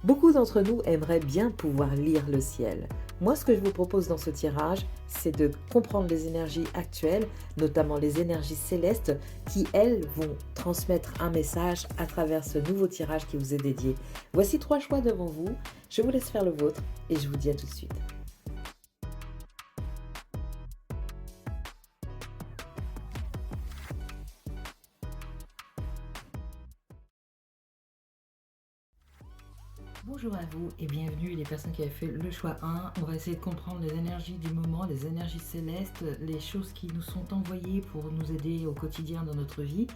Beaucoup d'entre nous aimeraient bien pouvoir lire le ciel. Moi, ce que je vous propose dans ce tirage, c'est de comprendre les énergies actuelles, notamment les énergies célestes, qui, elles, vont transmettre un message à travers ce nouveau tirage qui vous est dédié. Voici 3 choix devant vous. Je vous laisse faire le vôtre et je vous dis à tout de suite. Bonjour à vous et bienvenue les personnes qui avaient fait le choix 1. On va essayer de comprendre les énergies du moment, les énergies célestes, les choses qui nous sont envoyées pour nous aider au quotidien dans notre vie.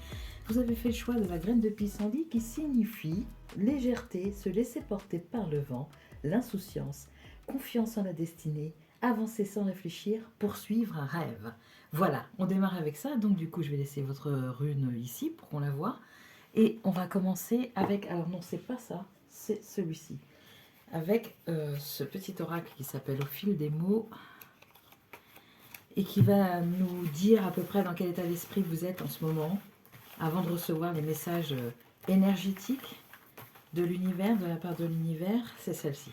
Vous avez fait le choix de la graine de pissenlit qui signifie légèreté, se laisser porter par le vent, l'insouciance, confiance en la destinée, avancer sans réfléchir, poursuivre un rêve. Voilà, on démarre avec ça, donc du coup je vais laisser votre rune ici pour qu'on la voit. Et on va commencer avec, alors non c'est pas ça, c'est celui-ci, avec ce petit oracle qui s'appelle Au fil des mots et qui va nous dire à peu près dans quel état d'esprit vous êtes en ce moment avant de recevoir les messages énergétiques de l'univers, de la part de l'univers, c'est celle-ci.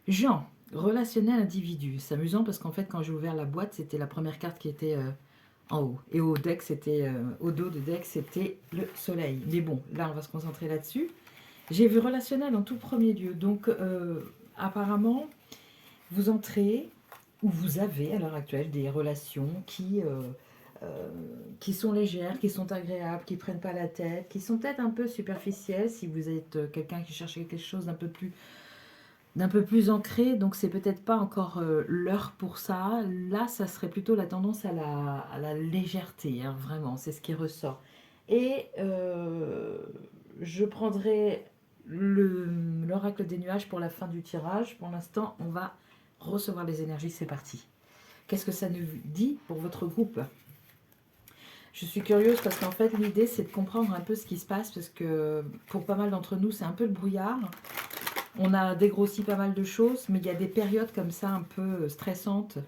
Jean, relationnel individu. C'est amusant parce qu'en fait quand j'ai ouvert la boîte, c'était la première carte qui était en haut. Et au deck, c'était au dos de deck, c'était le soleil. Mais bon, là on va se concentrer là-dessus. J'ai vu relationnel en tout premier lieu. Donc, apparemment, vous entrez ou vous avez à l'heure actuelle des relations qui sont légères, qui sont agréables, qui ne prennent pas la tête, qui sont peut-être un peu superficielles si vous êtes quelqu'un qui cherche quelque chose d'un peu plus ancré. Donc, c'est peut-être pas encore l'heure pour ça. Là, ça serait plutôt la tendance à la légèreté, hein, vraiment. C'est ce qui ressort. Et je prendrai l'oracle des nuages pour la fin du tirage. Pour l'instant, on va recevoir les énergies, c'est parti. Qu'est-ce que ça nous dit pour votre groupe? Je suis curieuse parce qu'en fait, l'idée, c'est de comprendre un peu ce qui se passe parce que pour pas mal d'entre nous, c'est un peu le brouillard. On a dégrossi pas mal de choses, mais il y a des périodes comme ça un peu stressantes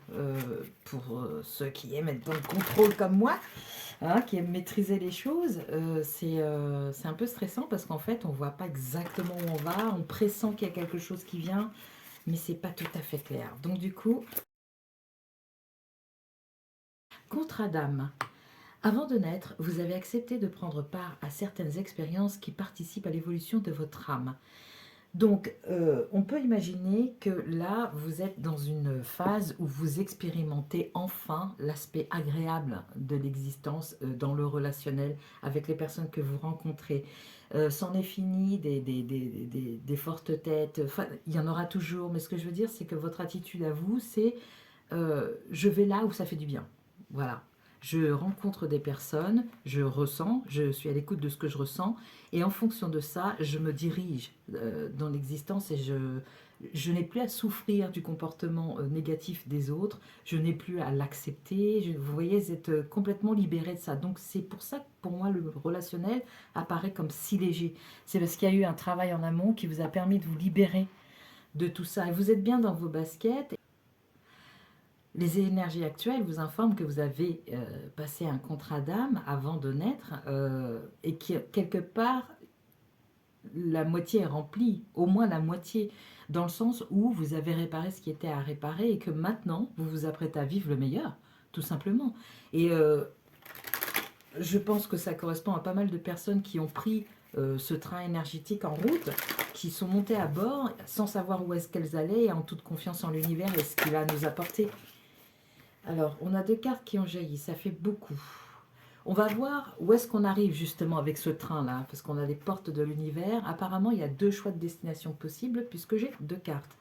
pour ceux qui aiment être dans le contrôle comme moi. Hein, qui aime maîtriser les choses, c'est un peu stressant parce qu'en fait, on ne voit pas exactement où on va, on pressent qu'il y a quelque chose qui vient, mais c'est pas tout à fait clair. Donc du coup, contrat d'âme. Avant de naître, vous avez accepté de prendre part à certaines expériences qui participent à l'évolution de votre âme. Donc, on peut imaginer que là, vous êtes dans une phase où vous expérimentez enfin l'aspect agréable de l'existence dans le relationnel avec les personnes que vous rencontrez. C'en est fini des fortes têtes, enfin, il y en aura toujours, mais ce que je veux dire, c'est que votre attitude à vous, c'est je vais là où ça fait du bien. Voilà. Je rencontre des personnes, je ressens, je suis à l'écoute de ce que je ressens, et en fonction de ça, je me dirige dans l'existence et je n'ai plus à souffrir du comportement négatif des autres, je n'ai plus à l'accepter, vous voyez, vous êtes complètement libéré de ça. Donc c'est pour ça que pour moi le relationnel apparaît comme si léger. C'est parce qu'il y a eu un travail en amont qui vous a permis de vous libérer de tout ça. Et vous êtes bien dans vos baskets. Les énergies actuelles vous informent que vous avez passé un contrat d'âme avant de naître et que quelque part, la moitié est remplie, au moins la moitié, dans le sens où vous avez réparé ce qui était à réparer et que maintenant, vous vous apprêtez à vivre le meilleur, tout simplement. Et je pense que ça correspond à pas mal de personnes qui ont pris ce train énergétique en route, qui sont montées à bord sans savoir où est-ce qu'elles allaient et en toute confiance en l'univers et ce qu'il va nous apporter. Alors, on a 2 cartes qui ont jailli, ça fait beaucoup. On va voir où est-ce qu'on arrive justement avec ce train-là, parce qu'on a les portes de l'univers. Apparemment, il y a 2 choix de destination possibles, puisque j'ai 2 cartes.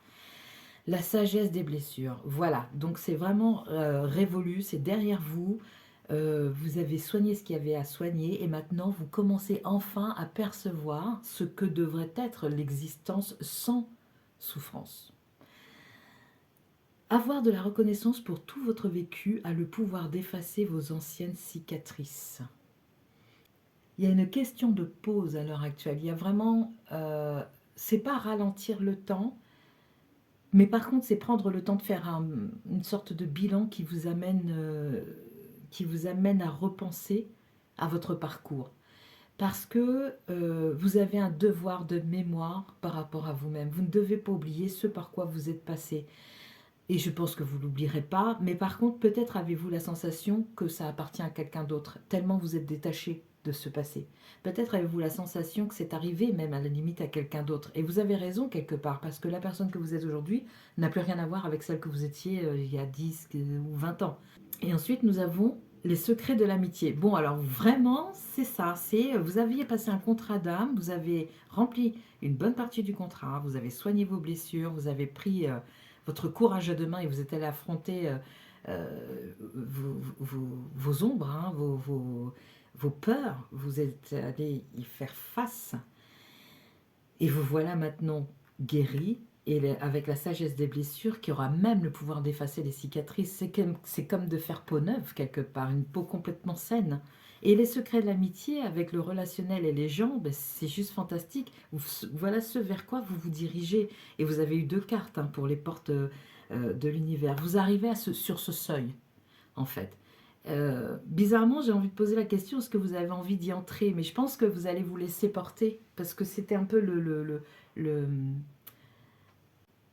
La sagesse des blessures, voilà. Donc c'est vraiment révolu, c'est derrière vous. Vous avez soigné ce qu'il y avait à soigner, et maintenant vous commencez enfin à percevoir ce que devrait être l'existence sans souffrance. Avoir de la reconnaissance pour tout votre vécu a le pouvoir d'effacer vos anciennes cicatrices. Il y a une question de pause à l'heure actuelle. Il y a vraiment, c'est pas ralentir le temps, mais par contre c'est prendre le temps de faire une sorte de bilan qui vous amène à repenser à votre parcours. parce que vous avez un devoir de mémoire par rapport à vous-même. Vous ne devez pas oublier ce par quoi vous êtes passé. Et je pense que vous ne l'oublierez pas, mais par contre, peut-être avez-vous la sensation que ça appartient à quelqu'un d'autre, tellement vous êtes détaché de ce passé. Peut-être avez-vous la sensation que c'est arrivé même à la limite à quelqu'un d'autre. Et vous avez raison quelque part, parce que la personne que vous êtes aujourd'hui n'a plus rien à voir avec celle que vous étiez il y a 10 ou 20 ans. Et ensuite, nous avons les secrets de l'amitié. Bon, alors vraiment, c'est ça. C'est vous aviez passé un contrat d'âme, vous avez rempli une bonne partie du contrat, vous avez soigné vos blessures, vous avez pris votre courage à deux mains et vous êtes allé affronter vos ombres, hein, vos peurs. Vous êtes allé y faire face. Et vous voilà maintenant guéri, et avec la sagesse des blessures qui aura même le pouvoir d'effacer les cicatrices. C'est comme de faire peau neuve quelque part, une peau complètement saine. Et les secrets de l'amitié avec le relationnel et les gens, ben, c'est juste fantastique. Voilà ce vers quoi vous vous dirigez. Et vous avez eu deux cartes hein, pour les portes de l'univers. Vous arrivez sur ce seuil, en fait. Bizarrement, j'ai envie de poser la question, est-ce que vous avez envie d'y entrer? Mais je pense que vous allez vous laisser porter, parce que c'était un peu le-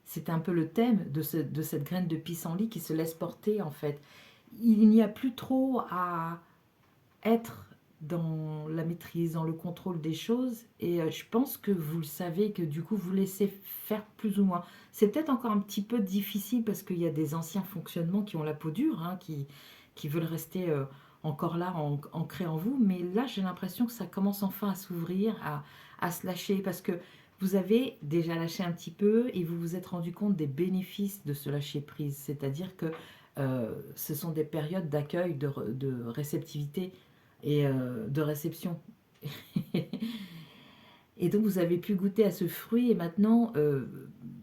c'était un peu le thème de cette graine de pissenlit qui se laisse porter, en fait. Il n'y a plus trop à être dans la maîtrise, dans le contrôle des choses, et je pense que vous le savez, que du coup, vous laissez faire plus ou moins. C'est peut-être encore un petit peu difficile, parce qu'il y a des anciens fonctionnements qui ont la peau dure, hein, qui veulent rester encore là, ancrés en vous. Mais là, j'ai l'impression que ça commence enfin à s'ouvrir, à se lâcher, parce que vous avez déjà lâché un petit peu et vous vous êtes rendu compte des bénéfices de ce lâcher prise. C'est-à-dire que ce sont des périodes d'accueil, de réceptivité et de réception. Et donc vous avez pu goûter à ce fruit et maintenant,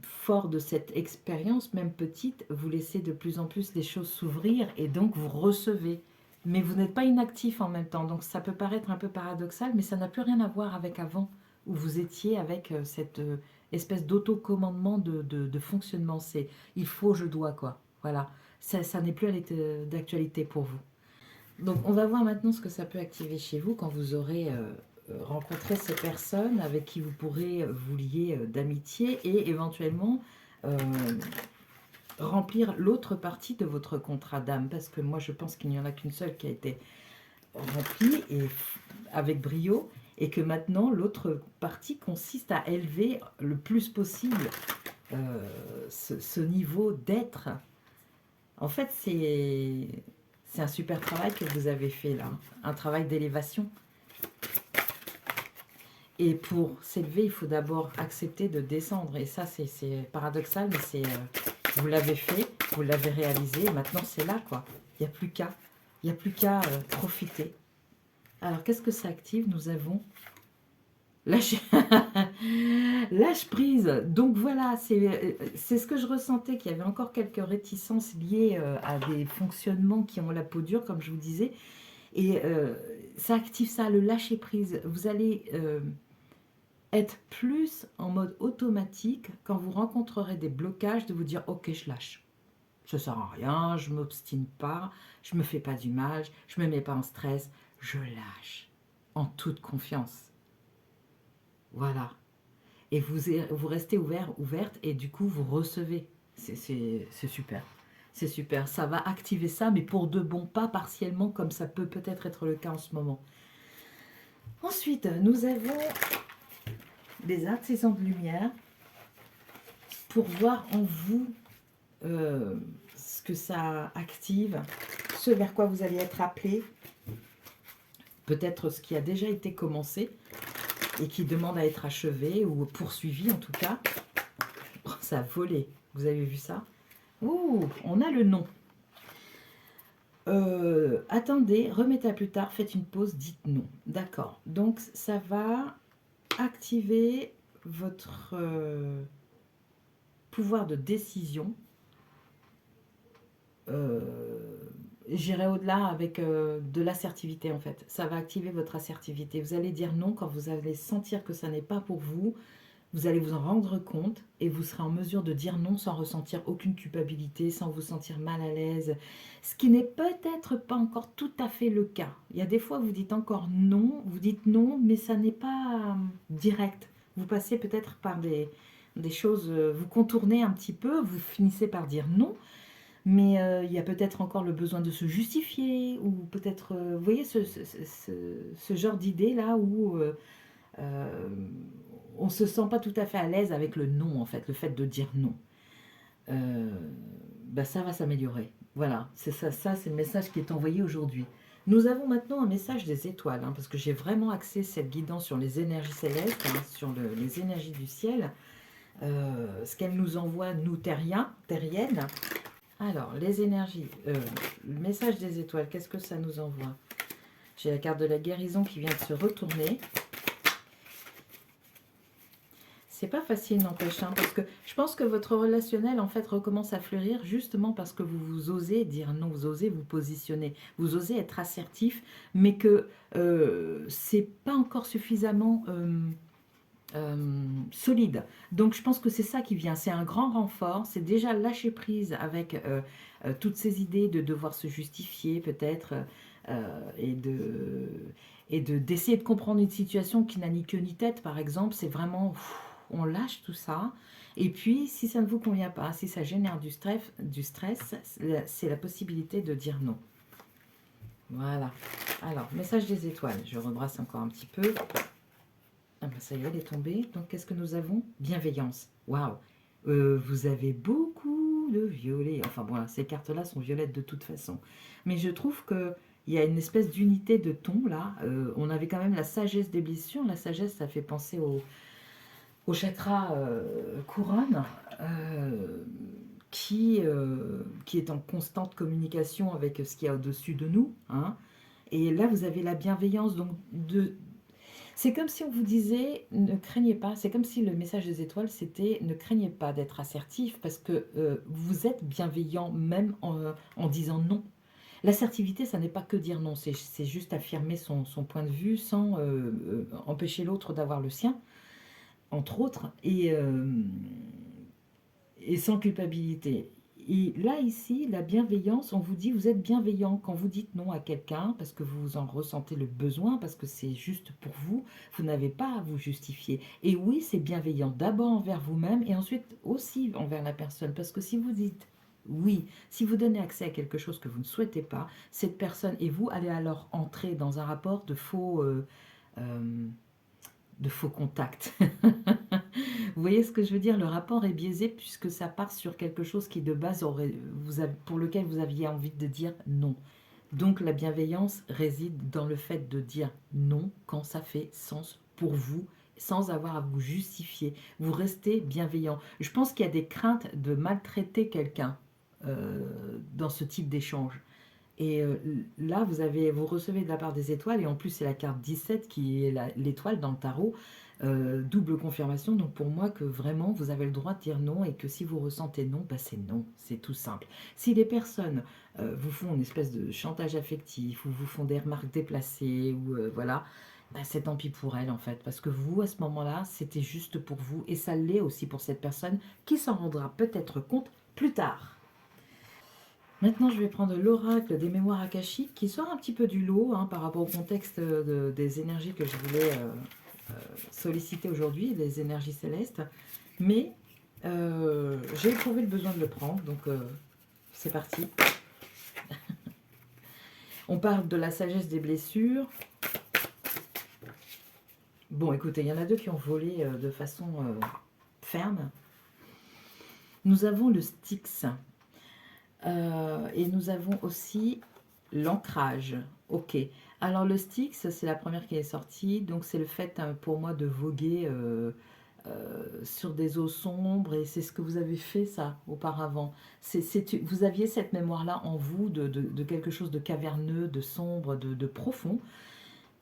fort de cette expérience, même petite, vous laissez de plus en plus les choses s'ouvrir et donc vous recevez. Mais vous n'êtes pas inactif en même temps, donc ça peut paraître un peu paradoxal, mais ça n'a plus rien à voir avec avant, où vous étiez avec cette espèce d'autocommandement de fonctionnement. C'est il faut, je dois, quoi. Voilà, ça n'est plus d'actualité pour vous. Donc, on va voir maintenant ce que ça peut activer chez vous quand vous aurez rencontré ces personnes avec qui vous pourrez vous lier d'amitié et éventuellement euh, remplir l'autre partie de votre contrat d'âme. Parce que moi, je pense qu'il n'y en a qu'une seule qui a été remplie et avec brio, et que maintenant, l'autre partie consiste à élever le plus possible ce niveau d'être. En fait, c'est un super travail que vous avez fait là, un travail d'élévation. Et pour s'élever, il faut d'abord accepter de descendre. Et ça, c'est paradoxal, mais vous l'avez fait, vous l'avez réalisé, et maintenant c'est là, quoi. Il n'y a plus qu'à. Il n'y a plus qu'à profiter. Alors, qu'est-ce que ça active? Nous avons lâche, lâche prise. Donc voilà, c'est ce que je ressentais, qu'il y avait encore quelques réticences liées à des fonctionnements qui ont la peau dure, comme je vous disais. Et ça active ça, le lâcher prise. Vous allez être plus en mode automatique quand vous rencontrerez des blocages, de vous dire ok, je lâche. Ça sert à rien, je m'obstine pas, je me fais pas du mal, je me mets pas en stress, je lâche en toute confiance. Voilà. Et vous restez ouverte, et du coup vous recevez. C'est super. C'est super. Ça va activer ça, mais pour de bon, pas partiellement comme ça peut peut-être être le cas en ce moment. Ensuite, nous avons des artisans de lumière pour voir en vous ce que ça active, ce vers quoi vous allez être appelé, peut-être ce qui a déjà été commencé et qui demande à être achevé ou poursuivi en tout cas. Oh, ça a volé, vous avez vu ça? Ouh, on a le nom. Attendez, remettez à plus tard, faites une pause, dites non. D'accord, donc ça va activer votre pouvoir de décision. J'irai au-delà avec de l'assertivité en fait. Ça va activer votre assertivité. Vous allez dire non quand vous allez sentir que ça n'est pas pour vous. Vous allez vous en rendre compte et vous serez en mesure de dire non sans ressentir aucune culpabilité, sans vous sentir mal à l'aise, ce qui n'est peut-être pas encore tout à fait le cas. Il y a des fois vous dites encore non, vous dites non, mais ça n'est pas direct. Vous passez peut-être par des choses, vous contournez un petit peu, vous finissez par dire non, mais il y a peut-être encore le besoin de se justifier, ou peut-être, vous voyez, ce genre d'idée là où euh, on ne se sent pas tout à fait à l'aise avec le non, en fait, le fait de dire non. Euh, bah, ça va s'améliorer. Voilà, c'est ça c'est le message qui est envoyé aujourd'hui. Nous avons maintenant un message des étoiles, hein, parce que j'ai vraiment axé cette guidance sur les énergies célestes, hein, sur les énergies du ciel, ce qu'elles nous envoient, nous terriennes. Alors, les énergies, le message des étoiles, qu'est-ce que ça nous envoie? J'ai la carte de la guérison qui vient de se retourner. C'est pas facile, n'empêche, hein, parce que je pense que votre relationnel, en fait, recommence à fleurir justement parce que vous osez dire non, vous osez vous positionner, vous osez être assertif, mais que c'est pas encore suffisamment solide. Donc, je pense que c'est ça qui vient. C'est un grand renfort, c'est déjà lâcher prise avec toutes ces idées de devoir se justifier, peut-être, et d'essayer de comprendre une situation qui n'a ni queue ni tête, par exemple. C'est vraiment... on lâche tout ça. Et puis, si ça ne vous convient pas, si ça génère du stress, c'est la possibilité de dire non. Voilà. Alors, message des étoiles. Je rebrasse encore un petit peu. Ah ben ça y est, elle est tombée. Donc, qu'est-ce que nous avons? Bienveillance. Waouh. Vous avez beaucoup de violet. Enfin, bon, ces cartes-là sont violettes de toute façon. Mais je trouve que il y a une espèce d'unité de ton, là. On avait quand même la sagesse des blessures. La sagesse, ça fait penser au chakra couronne, qui est en constante communication avec ce qu'il y a au-dessus de nous, hein. Et là, vous avez la bienveillance. Donc, c'est comme si on vous disait ne craignez pas. C'est comme si le message des étoiles c'était ne craignez pas d'être assertif parce que vous êtes bienveillant même en disant non. L'assertivité, ça n'est pas que dire non, c'est juste affirmer son point de vue sans empêcher l'autre d'avoir le sien, entre autres, et sans culpabilité. Et là, ici, la bienveillance, on vous dit, vous êtes bienveillant quand vous dites non à quelqu'un, parce que vous en ressentez le besoin, parce que c'est juste pour vous, vous n'avez pas à vous justifier. Et oui, c'est bienveillant d'abord envers vous-même et ensuite aussi envers la personne, parce que si vous dites oui, si vous donnez accès à quelque chose que vous ne souhaitez pas, cette personne et vous allez alors entrer dans un rapport euh, de faux contact. Vous voyez ce que je veux dire? Le rapport est biaisé puisque ça part sur quelque chose qui de base pour lequel vous aviez envie de dire non. Donc la bienveillance réside dans le fait de dire non quand ça fait sens pour vous, sans avoir à vous justifier. Vous restez bienveillant. Je pense qu'il y a des craintes de maltraiter quelqu'un dans ce type d'échange. Et là, vous recevez de la part des étoiles, et en plus c'est la carte 17 qui est l'étoile dans le tarot, double confirmation, donc pour moi que vraiment vous avez le droit de dire non, et que si vous ressentez non, bah c'est non, c'est tout simple. Si les personnes vous font une espèce de chantage affectif, ou vous font des remarques déplacées, ou voilà, bah c'est tant pis pour elles en fait, parce que vous, à ce moment-là, c'était juste pour vous, et ça l'est aussi pour cette personne, qui s'en rendra peut-être compte plus tard. Maintenant, je vais prendre l'oracle des mémoires akashiques qui sort un petit peu du lot, hein, par rapport au contexte des énergies que je voulais solliciter aujourd'hui, les énergies célestes. Mais j'ai éprouvé le besoin de le prendre, donc c'est parti. On parle de la sagesse des blessures. Bon, écoutez, il y en a deux qui ont volé de façon ferme. Nous avons le Styx. Et nous avons aussi l'ancrage. Ok. Alors le Styx, c'est la première qui est sortie. Donc c'est le fait pour moi de voguer sur des eaux sombres. Et c'est ce que vous avez fait ça auparavant. Vous aviez cette mémoire-là en vous de quelque chose de caverneux, de sombre, de profond.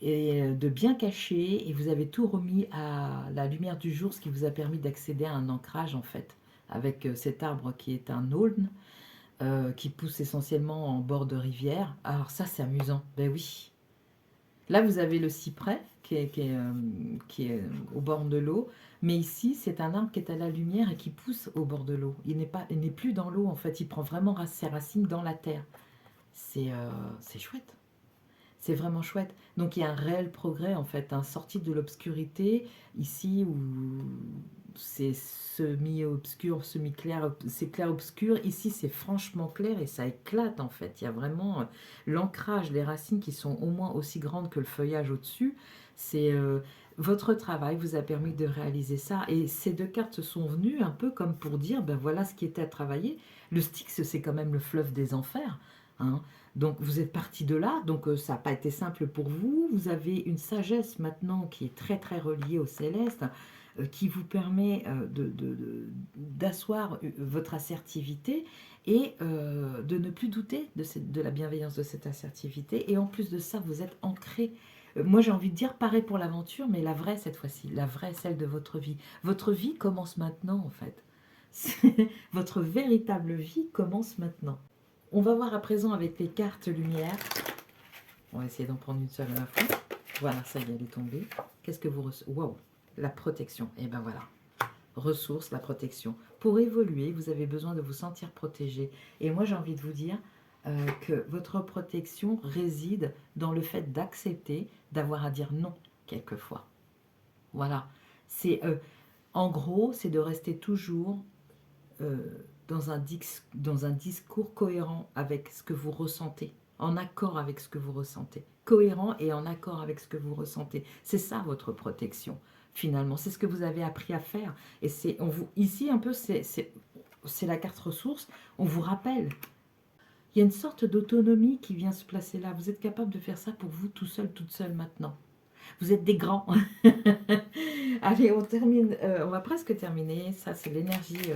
Et de bien caché. Et vous avez tout remis à la lumière du jour, ce qui vous a permis d'accéder à un ancrage en fait. Avec cet arbre qui est un aulne. Qui pousse essentiellement en bord de rivière. Alors ça, c'est amusant. Ben oui. Là, vous avez le cyprès qui est au bord de l'eau. Mais ici, c'est un arbre qui est à la lumière et qui pousse au bord de l'eau. Il n'est plus dans l'eau, en fait. Il prend vraiment ses racines dans la terre. C'est chouette. C'est vraiment chouette. Donc il y a un réel progrès en fait, hein, sorti de l'obscurité, ici où c'est semi-obscur, semi-clair, c'est clair-obscur, ici c'est franchement clair et ça éclate en fait. Il y a vraiment l'ancrage, les racines qui sont au moins aussi grandes que le feuillage au-dessus. C'est votre travail vous a permis de réaliser ça et ces deux cartes sont venues un peu comme pour dire ben voilà ce qui était à travailler. Le Styx c'est quand même le fleuve des enfers, hein. Donc vous êtes parti de là, donc ça n'a pas été simple pour vous. Vous avez une sagesse maintenant qui est très très reliée au céleste, qui vous permet d'asseoir votre assertivité et de ne plus douter de la bienveillance de cette assertivité. Et en plus de ça, vous êtes ancré. Moi j'ai envie de dire pareil pour l'aventure, mais la vraie cette fois-ci, la vraie, celle de votre vie. Votre vie commence maintenant en fait. Votre véritable vie commence maintenant. On va voir à présent avec les cartes lumière. On va essayer d'en prendre une seule à la fois. Voilà, ça y est, elle est tombée. Qu'est-ce que vous recevez? Waouh, la protection. Et ben voilà. Ressources, la protection. Pour évoluer, vous avez besoin de vous sentir protégé. Et moi, j'ai envie de vous dire que votre protection réside dans le fait d'accepter d'avoir à dire non quelquefois. Voilà. C'est en gros, c'est de rester toujours dans un discours cohérent avec ce que vous ressentez, en accord avec ce que vous ressentez. Cohérent et en accord avec ce que vous ressentez. C'est ça votre protection, finalement. C'est ce que vous avez appris à faire. Et ici, un peu, c'est la carte ressource. On vous rappelle. Il y a une sorte d'autonomie qui vient se placer là. Vous êtes capable de faire ça pour vous tout seul, toute seule maintenant. Vous êtes des grands. Allez, on termine. On va presque terminer. Ça, c'est l'énergie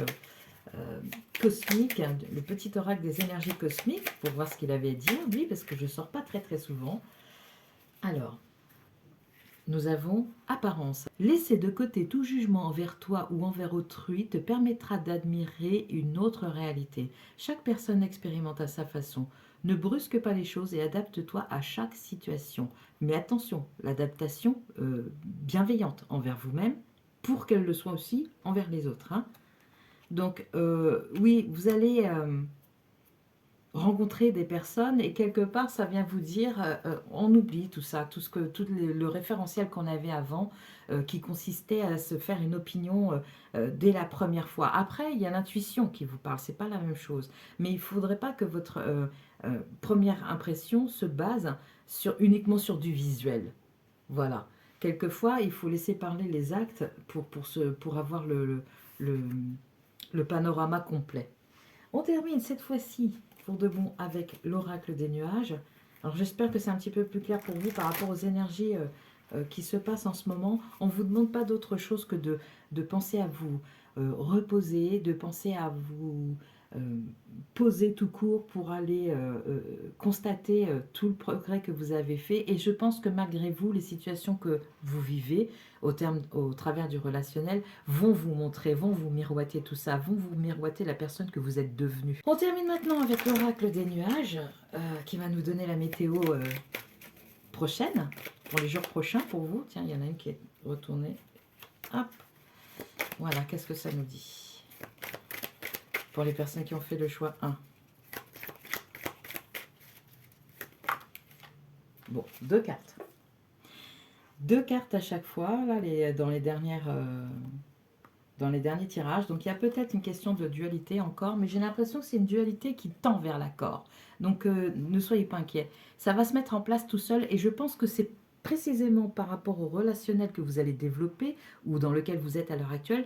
cosmique, hein, le petit oracle des énergies cosmiques, pour voir ce qu'il avait à dire, lui, parce que je ne sors pas très très souvent. Alors, nous avons apparence. Laisser de côté tout jugement envers toi ou envers autrui te permettra d'admirer une autre réalité. Chaque personne expérimente à sa façon. Ne brusque pas les choses et adapte-toi à chaque situation. Mais attention, l'adaptation bienveillante envers vous-même, pour qu'elle le soit aussi envers les autres, hein. Donc, oui, vous allez rencontrer des personnes et quelque part, ça vient vous dire, on oublie tout ça, tout le référentiel qu'on avait avant, qui consistait à se faire une opinion dès la première fois. Après, il y a l'intuition qui vous parle, c'est pas la même chose. Mais il ne faudrait pas que votre première impression se base uniquement sur du visuel. Voilà. Quelquefois, il faut laisser parler les actes pour avoir le panorama complet. On termine cette fois-ci pour de bon avec l'oracle des nuages. Alors j'espère que c'est un petit peu plus clair pour vous par rapport aux énergies qui se passent en ce moment. On ne vous demande pas d'autre chose que de penser à vous reposer, de penser à vous poser tout court pour aller constater tout le progrès que vous avez fait. Et je pense que malgré vous, les situations que vous vivez au travers du relationnel vont vous montrer, vont vous miroiter tout ça, vont vous miroiter la personne que vous êtes devenue. On termine maintenant avec l'oracle des nuages qui va nous donner la météo prochaine, pour les jours prochains pour vous. Tiens, il y en a une qui est retournée. Hop. Voilà, qu'est-ce que ça nous dit pour les personnes qui ont fait le choix 1. Bon, 2 cartes. 2 cartes à chaque fois, là, dans les derniers tirages. Donc, il y a peut-être une question de dualité encore, mais j'ai l'impression que c'est une dualité qui tend vers l'accord. Donc, ne soyez pas inquiets. Ça va se mettre en place tout seul, et je pense que c'est précisément par rapport au relationnel que vous allez développer, ou dans lequel vous êtes à l'heure actuelle.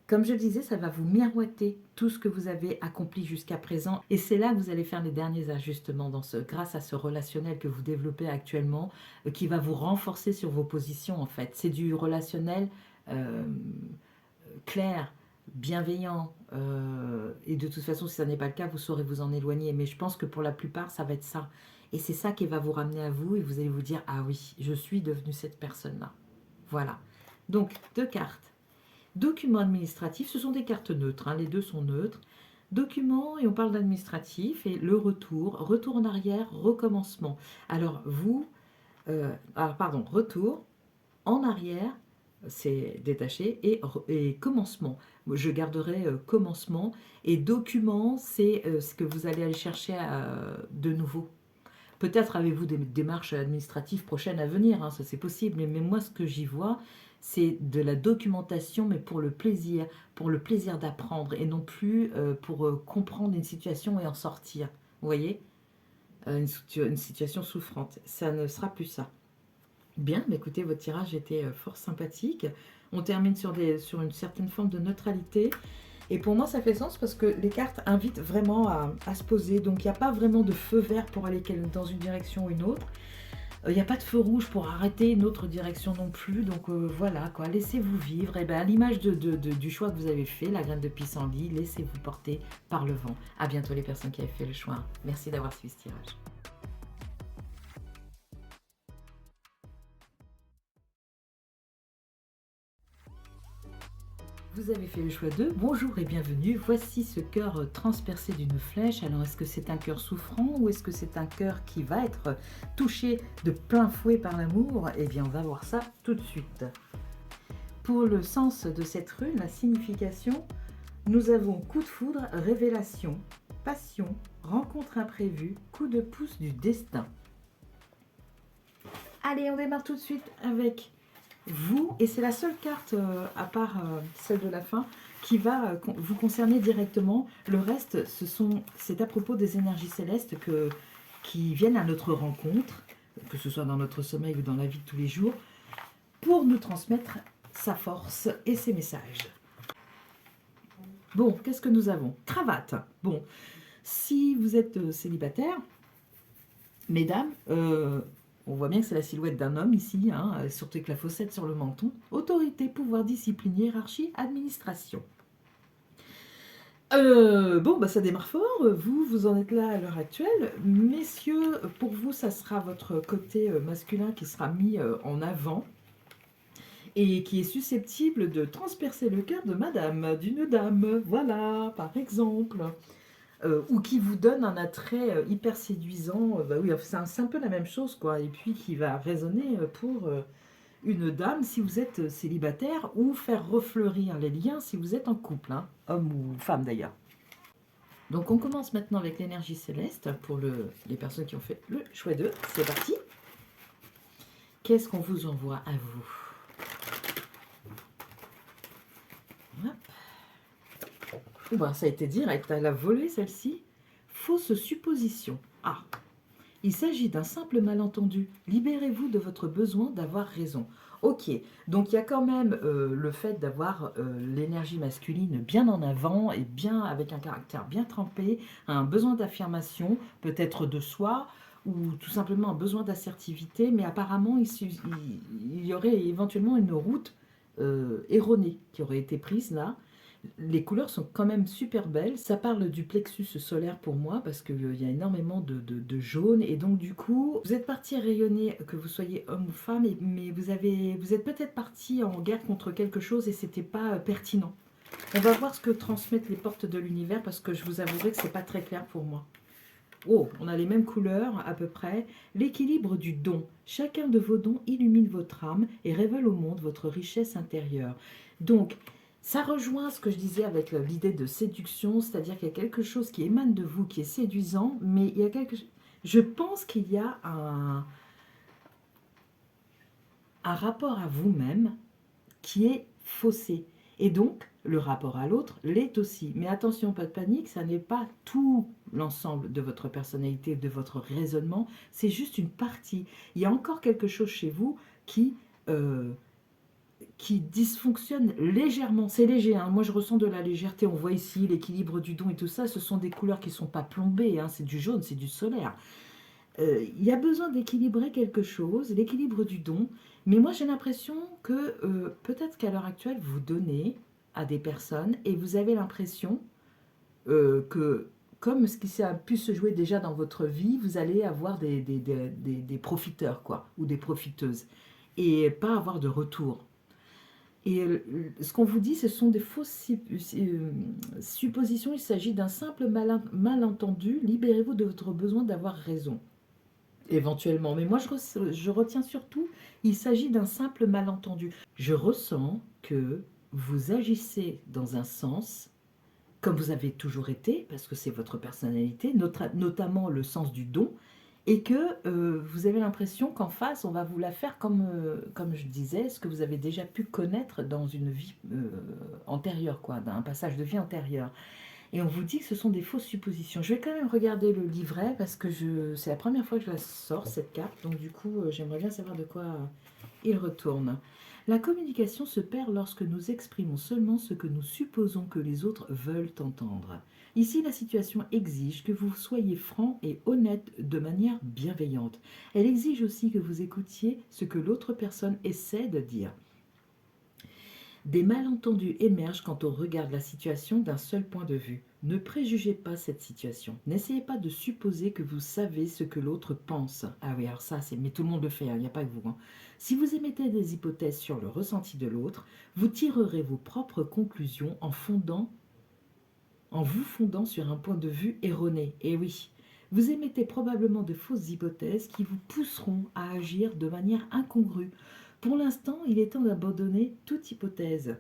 Comme je le disais, ça va vous miroiter tout ce que vous avez accompli jusqu'à présent. Et c'est là que vous allez faire les derniers ajustements grâce à ce relationnel que vous développez actuellement, qui va vous renforcer sur vos positions en fait. C'est du relationnel clair, bienveillant. Et de toute façon, si ça n'est pas le cas, vous saurez vous en éloigner. Mais je pense que pour la plupart, ça va être ça. Et c'est ça qui va vous ramener à vous et vous allez vous dire « Ah oui, je suis devenue cette personne-là. » Voilà. Donc, 2 cartes. Documents administratifs, ce sont des cartes neutres, hein, les deux sont neutres. Documents, et on parle d'administratif, et le retour en arrière, recommencement. Alors vous, retour, en arrière, c'est détaché, et commencement. Je garderai commencement, et document, c'est ce que vous allez aller chercher de nouveau. Peut-être avez-vous des démarches administratives prochaines à venir, hein, ça c'est possible, mais moi ce que j'y vois, c'est de la documentation, mais pour le plaisir d'apprendre, et non plus pour comprendre une situation et en sortir. Vous voyez? Une situation souffrante. Ça ne sera plus ça. Bien, mais écoutez, votre tirage était fort sympathique. On termine sur une certaine forme de neutralité. Et pour moi, ça fait sens parce que les cartes invitent vraiment à se poser. Donc, il n'y a pas vraiment de feu vert pour aller dans une direction ou une autre. Il n'y a pas de feu rouge pour arrêter une autre direction non plus. Donc, voilà, quoi. Laissez-vous vivre. Et bien, à l'image du choix que vous avez fait, la graine de pissenlit, laissez-vous porter par le vent. À bientôt, les personnes qui avaient fait le choix. Merci d'avoir suivi ce tirage. Vous avez fait le choix de bonjour et bienvenue. Voici ce cœur transpercé d'une flèche. Alors, est-ce que c'est un cœur souffrant ou est-ce que c'est un cœur qui va être touché de plein fouet par l'amour? Eh bien, on va voir ça tout de suite. Pour le sens de cette rune, la signification, nous avons coup de foudre, révélation, passion, rencontre imprévue, coup de pouce du destin. Allez, on démarre tout de suite avec vous, et c'est la seule carte, à part celle de la fin, qui va vous concerner directement. Le reste, c'est à propos des énergies célestes qui viennent à notre rencontre, que ce soit dans notre sommeil ou dans la vie de tous les jours, pour nous transmettre sa force et ses messages. Bon, qu'est-ce que nous avons? Cravate. Bon, si vous êtes célibataire, mesdames, on voit bien que c'est la silhouette d'un homme ici, hein, surtout avec la fossette sur le menton. Autorité, pouvoir, discipline, hiérarchie, administration. Bon, bah ça démarre fort. Vous en êtes là à l'heure actuelle. Messieurs, pour vous, ça sera votre côté masculin qui sera mis en avant et qui est susceptible de transpercer le cœur de madame, d'une dame. Voilà, par exemple. Ou qui vous donne un attrait hyper séduisant, bah oui, c'est un peu la même chose, quoi, et puis qui va résonner pour une dame si vous êtes célibataire, ou faire refleurir les liens si vous êtes en couple, hein, homme ou femme d'ailleurs. Donc on commence maintenant avec l'énergie céleste pour les personnes qui ont fait le choix d'eux. C'est parti. Qu'est-ce qu'on vous envoie à vous? Hop. Bah, ça a été direct, elle a volé celle-ci. Fausse supposition. Ah, il s'agit d'un simple malentendu. Libérez-vous de votre besoin d'avoir raison. Ok, donc il y a quand même le fait d'avoir l'énergie masculine bien en avant et bien avec un caractère bien trempé, un besoin d'affirmation, peut-être de soi, ou tout simplement un besoin d'assertivité, mais apparemment il y aurait éventuellement une route erronée qui aurait été prise là. Les couleurs sont quand même super belles. Ça parle du plexus solaire pour moi parce qu'il y a énormément de jaune. Et donc du coup, vous êtes parti rayonner, que vous soyez homme ou femme, mais vous êtes peut-être parti en guerre contre quelque chose et c'était pas pertinent. On va voir ce que transmettent les portes de l'univers parce que je vous avouerai que c'est pas très clair pour moi. Oh, on a les mêmes couleurs à peu près. L'équilibre du don. Chacun de vos dons illumine votre âme et révèle au monde votre richesse intérieure. Donc, ça rejoint ce que je disais avec l'idée de séduction, c'est-à-dire qu'il y a quelque chose qui émane de vous, qui est séduisant, mais il y a je pense qu'il y a un rapport à vous-même qui est faussé. Et donc, le rapport à l'autre l'est aussi. Mais attention, pas de panique, ça n'est pas tout l'ensemble de votre personnalité, de votre raisonnement, c'est juste une partie. Il y a encore quelque chose chez vous qui dysfonctionne légèrement. C'est léger, hein. Moi je ressens de la légèreté. On voit ici l'équilibre du don et tout ça. Ce sont des couleurs qui ne sont pas plombées, hein. C'est du jaune, c'est du solaire. Il y a besoin d'équilibrer quelque chose, l'équilibre du don. Mais moi j'ai l'impression que peut-être qu'à l'heure actuelle, vous donnez à des personnes et vous avez l'impression que, comme ce qui a pu se jouer déjà dans votre vie, vous allez avoir des profiteurs, quoi, ou des profiteuses, et pas avoir de retour. Et ce qu'on vous dit, ce sont des fausses suppositions. Il s'agit d'un simple malentendu. Libérez-vous de votre besoin d'avoir raison. éventuellement. Mais moi, je retiens surtout, il s'agit d'un simple malentendu. Je ressens que vous agissez dans un sens, comme vous avez toujours été, parce que c'est votre personnalité, notamment le sens du don, et que vous avez l'impression qu'en face, on va vous la faire comme je disais, ce que vous avez déjà pu connaître dans une vie antérieure, quoi, d'un passage de vie antérieur. Et on vous dit que ce sont des fausses suppositions. Je vais quand même regarder le livret parce que c'est la première fois que je la sors, cette carte. Donc du coup, j'aimerais bien savoir de quoi il retourne. La communication se perd lorsque nous exprimons seulement ce que nous supposons que les autres veulent entendre. Ici, la situation exige que vous soyez franc et honnête de manière bienveillante. Elle exige aussi que vous écoutiez ce que l'autre personne essaie de dire. Des malentendus émergent quand on regarde la situation d'un seul point de vue. Ne préjugez pas cette situation. N'essayez pas de supposer que vous savez ce que l'autre pense. Ah oui, alors ça, c'est... Mais tout le monde le fait, il n'y a pas que vous. Si vous émettez des hypothèses sur le ressenti de l'autre, vous tirerez vos propres conclusions en vous fondant sur un point de vue erroné. Et oui, vous émettez probablement de fausses hypothèses qui vous pousseront à agir de manière incongrue. Pour l'instant, il est temps d'abandonner toute hypothèse.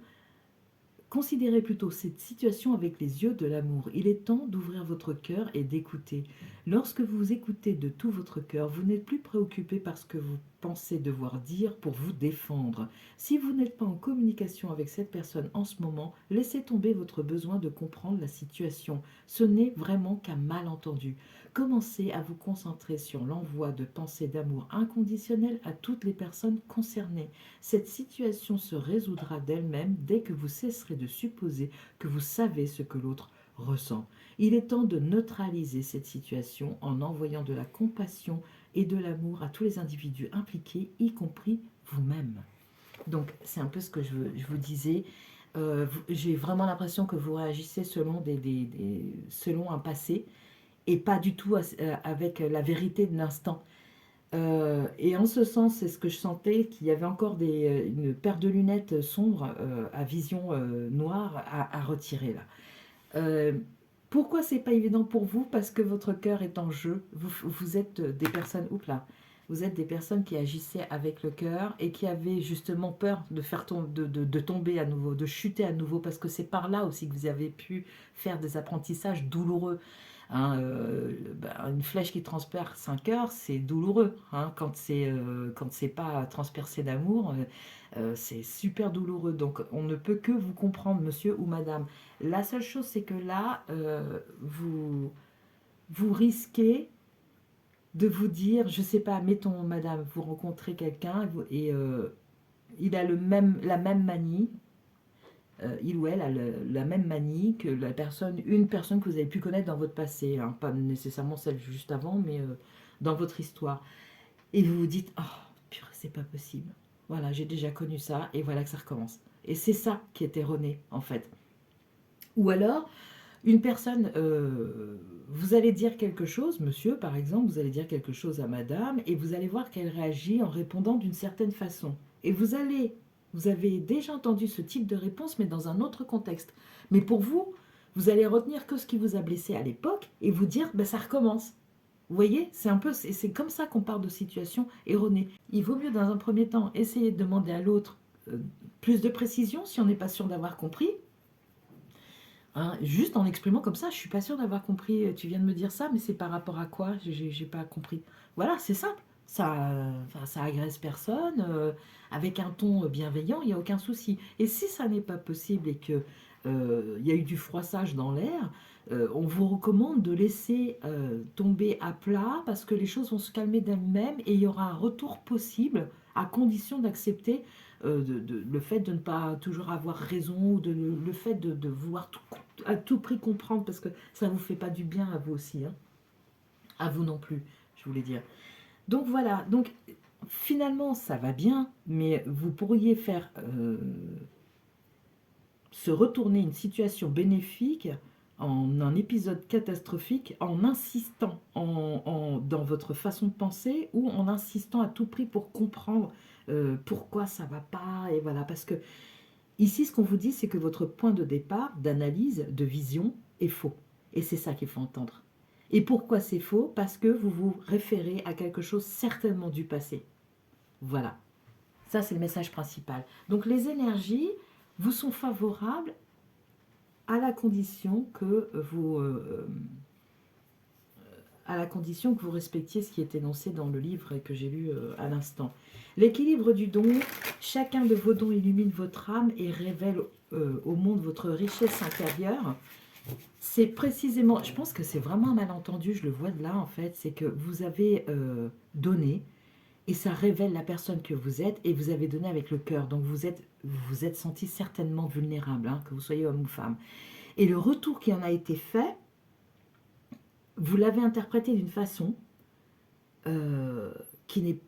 Considérez plutôt cette situation avec les yeux de l'amour. Il est temps d'ouvrir votre cœur et d'écouter. Lorsque vous écoutez de tout votre cœur, vous n'êtes plus préoccupé par ce que vous pensez devoir dire pour vous défendre. Si vous n'êtes pas en communication avec cette personne en ce moment, laissez tomber votre besoin de comprendre la situation. Ce n'est vraiment qu'un malentendu. Commencez à vous concentrer sur l'envoi de pensées d'amour inconditionnel à toutes les personnes concernées. Cette situation se résoudra d'elle-même dès que vous cesserez de supposer que vous savez ce que l'autre ressent. Il est temps de neutraliser cette situation en envoyant de la compassion et de l'amour à tous les individus impliqués, y compris vous-même. Donc, c'est un peu ce que je vous disais. J'ai vraiment l'impression que vous réagissez selon, selon un passé et pas du tout avec la vérité de l'instant. Et en ce sens, c'est ce que je sentais, qu'il y avait encore une paire de lunettes sombres à vision noire à retirer là. Euh, Pourquoi c'est pas évident pour vous? Parce que votre cœur est en jeu. Vous êtes des personnes, oups là, vous êtes des personnes qui agissaient avec le cœur et qui avaient justement peur de faire de tomber à nouveau, de chuter à nouveau, parce que c'est par là aussi que vous avez pu faire des apprentissages douloureux. Hein, une flèche qui transperce un cœur, c'est douloureux. Hein, quand c'est pas transpercé d'amour, c'est super douloureux. Donc on ne peut que vous comprendre, monsieur ou madame. La seule chose, c'est que là, vous risquez de vous dire, je sais pas, mettons, madame, vous rencontrez quelqu'un et il a la même manie, il ou elle a la même manie que une personne que vous avez pu connaître dans votre passé, hein, pas nécessairement celle juste avant, mais dans votre histoire. Et vous vous dites, oh, purée, c'est pas possible. Voilà, j'ai déjà connu ça, et voilà que ça recommence. Et c'est ça qui est erroné, en fait. Ou alors, une personne, vous allez dire quelque chose, monsieur par exemple, vous allez dire quelque chose à madame, et vous allez voir qu'elle réagit en répondant d'une certaine façon. Et vous avez déjà entendu ce type de réponse, mais dans un autre contexte. Mais pour vous, vous allez retenir que ce qui vous a blessé à l'époque, et vous dire, ben, ça recommence. Vous voyez, c'est comme ça qu'on part de situations erronées. Il vaut mieux, dans un premier temps, essayer de demander à l'autre plus de précision si on n'est pas sûr d'avoir compris. Hein, juste en exprimant comme ça, je suis pas sûre d'avoir compris. Tu viens de me dire ça, mais c'est par rapport à quoi? J'ai pas compris. Voilà, c'est simple. Enfin, ça agresse personne. Avec un ton bienveillant, il n'y a aucun souci. Et si ça n'est pas possible et que il y a eu du froissage dans l'air, on vous recommande de laisser tomber à plat parce que les choses vont se calmer d'elles-mêmes et il y aura un retour possible à condition d'accepter le fait de ne pas toujours avoir raison, ou le fait de vouloir à tout prix comprendre, parce que ça ne vous fait pas du bien à vous aussi, hein. À vous non plus, je voulais dire. Donc voilà, donc finalement ça va bien, mais vous pourriez faire se retourner une situation bénéfique en un épisode catastrophique en insistant dans votre façon de penser ou en insistant à tout prix pour comprendre pourquoi ça va pas, et voilà, parce que ici ce qu'on vous dit c'est que votre point de départ, d'analyse, de vision est faux, et c'est ça qu'il faut entendre. Et pourquoi c'est faux? Parce que vous vous référez à quelque chose certainement du passé. Voilà, ça c'est le message principal. Donc les énergies vous sont favorables à la condition que vous respectiez ce qui est énoncé dans le livre et que j'ai lu à l'instant. L'équilibre du don, chacun de vos dons illumine votre âme et révèle au monde votre richesse intérieure. C'est précisément, je pense que c'est vraiment un malentendu, je le vois de là en fait, c'est que vous avez donné et ça révèle la personne que vous êtes et vous avez donné avec le cœur. Donc vous êtes senti certainement vulnérable, hein, que vous soyez homme ou femme. Et le retour qui en a été fait, vous l'avez interprété d'une façon qui n'est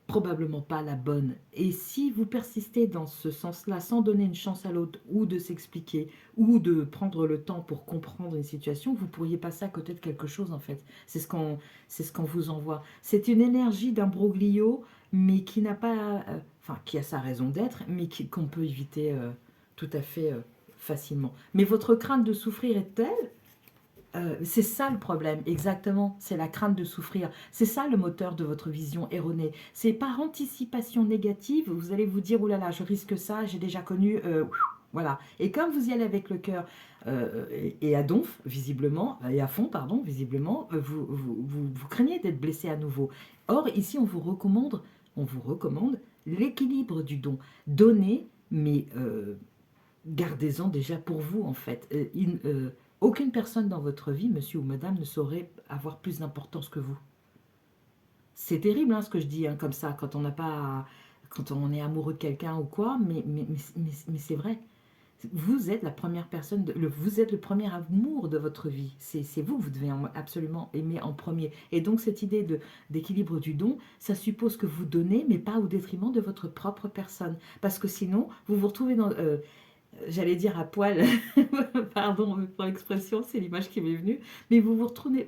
probablement pas la bonne. Et si vous persistez dans ce sens-là, sans donner une chance à l'autre, ou de s'expliquer, ou de prendre le temps pour comprendre une situation, vous pourriez passer à côté de quelque chose en fait. C'est ce qu'on vous envoie. C'est une énergie d'imbroglio, mais qui n'a pas, enfin, qui a sa raison d'être, mais qu'on peut éviter tout à fait facilement. Mais votre crainte de souffrir est telle. C'est ça le problème, exactement, c'est la crainte de souffrir. C'est ça le moteur de votre vision erronée. C'est par anticipation négative, vous allez vous dire, oh là là, je risque ça, j'ai déjà connu, voilà. Et comme vous y allez avec le cœur et à donf, visiblement, et à fond, pardon, visiblement, vous craignez d'être blessé à nouveau. Or, ici, on vous recommande l'équilibre du don. Donnez, mais gardez-en déjà pour vous, en fait. Aucune personne dans votre vie, monsieur ou madame, ne saurait avoir plus d'importance que vous. C'est terrible hein, ce que je dis, hein, comme ça, quand on n'a pas, quand on est amoureux de quelqu'un ou quoi, mais c'est vrai. Vous êtes la première personne, vous êtes le premier amour de votre vie. C'est vous que vous devez absolument aimer en premier. Et donc cette idée d'équilibre du don, ça suppose que vous donnez, mais pas au détriment de votre propre personne. Parce que sinon, vous vous retrouvez dans... j'allais dire à poil, pardon pour l'expression, c'est l'image qui m'est venue, mais vous vous retrouvez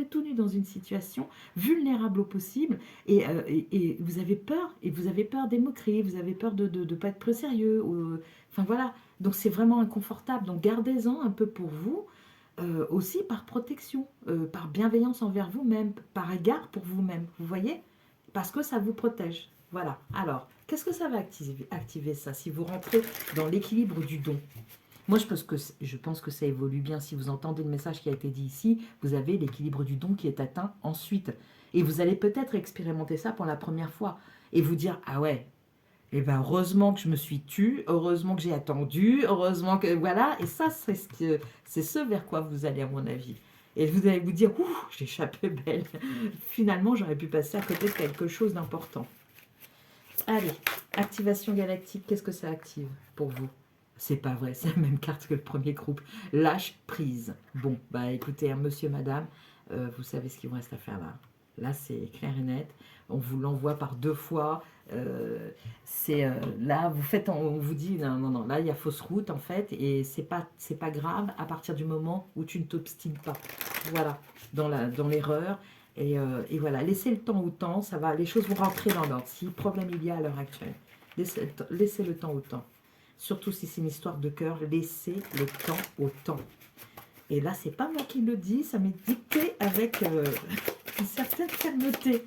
tout nu dans une situation vulnérable au possible et vous avez peur des moqueries, vous avez peur de ne pas être pris au sérieux, enfin voilà, donc c'est vraiment inconfortable, donc gardez-en un peu pour vous, aussi par protection, par bienveillance envers vous-même, par égard pour vous-même, vous voyez, parce que ça vous protège. Voilà. Alors, qu'est-ce que ça va activer ça si vous rentrez dans l'équilibre du don? Moi, je pense que ça évolue bien. Si vous entendez le message qui a été dit ici, vous avez l'équilibre du don qui est atteint ensuite. Et vous allez peut-être expérimenter ça pour la première fois et vous dire, ah ouais, eh ben heureusement que je me suis tue, heureusement que j'ai attendu, heureusement que... Voilà, et ça, c'est ce vers quoi vous allez, à mon avis. Et vous allez vous dire, ouh, j'ai échappé belle. Finalement, j'aurais pu passer à côté de quelque chose d'important. Allez, activation galactique, qu'est-ce que ça active pour vous? C'est pas vrai, c'est la même carte que le premier groupe. Lâche prise. Bon, bah écoutez, hein, monsieur, madame, vous savez ce qu'il vous reste à faire là. Là, c'est clair et net. On vous l'envoie par 2 fois. Là, on vous dit, non, non, non, là, il y a fausse route en fait, et c'est pas grave à partir du moment où tu ne t'obstines pas. Voilà, dans l'erreur. Et voilà, laissez le temps au temps, ça va, les choses vont rentrer dans l'ordre. Si problème il y a à l'heure actuelle, laissez le temps au temps. Surtout si c'est une histoire de cœur, laissez le temps au temps. Et là, c'est pas moi qui le dis, ça m'est dicté avec une certaine fermeté.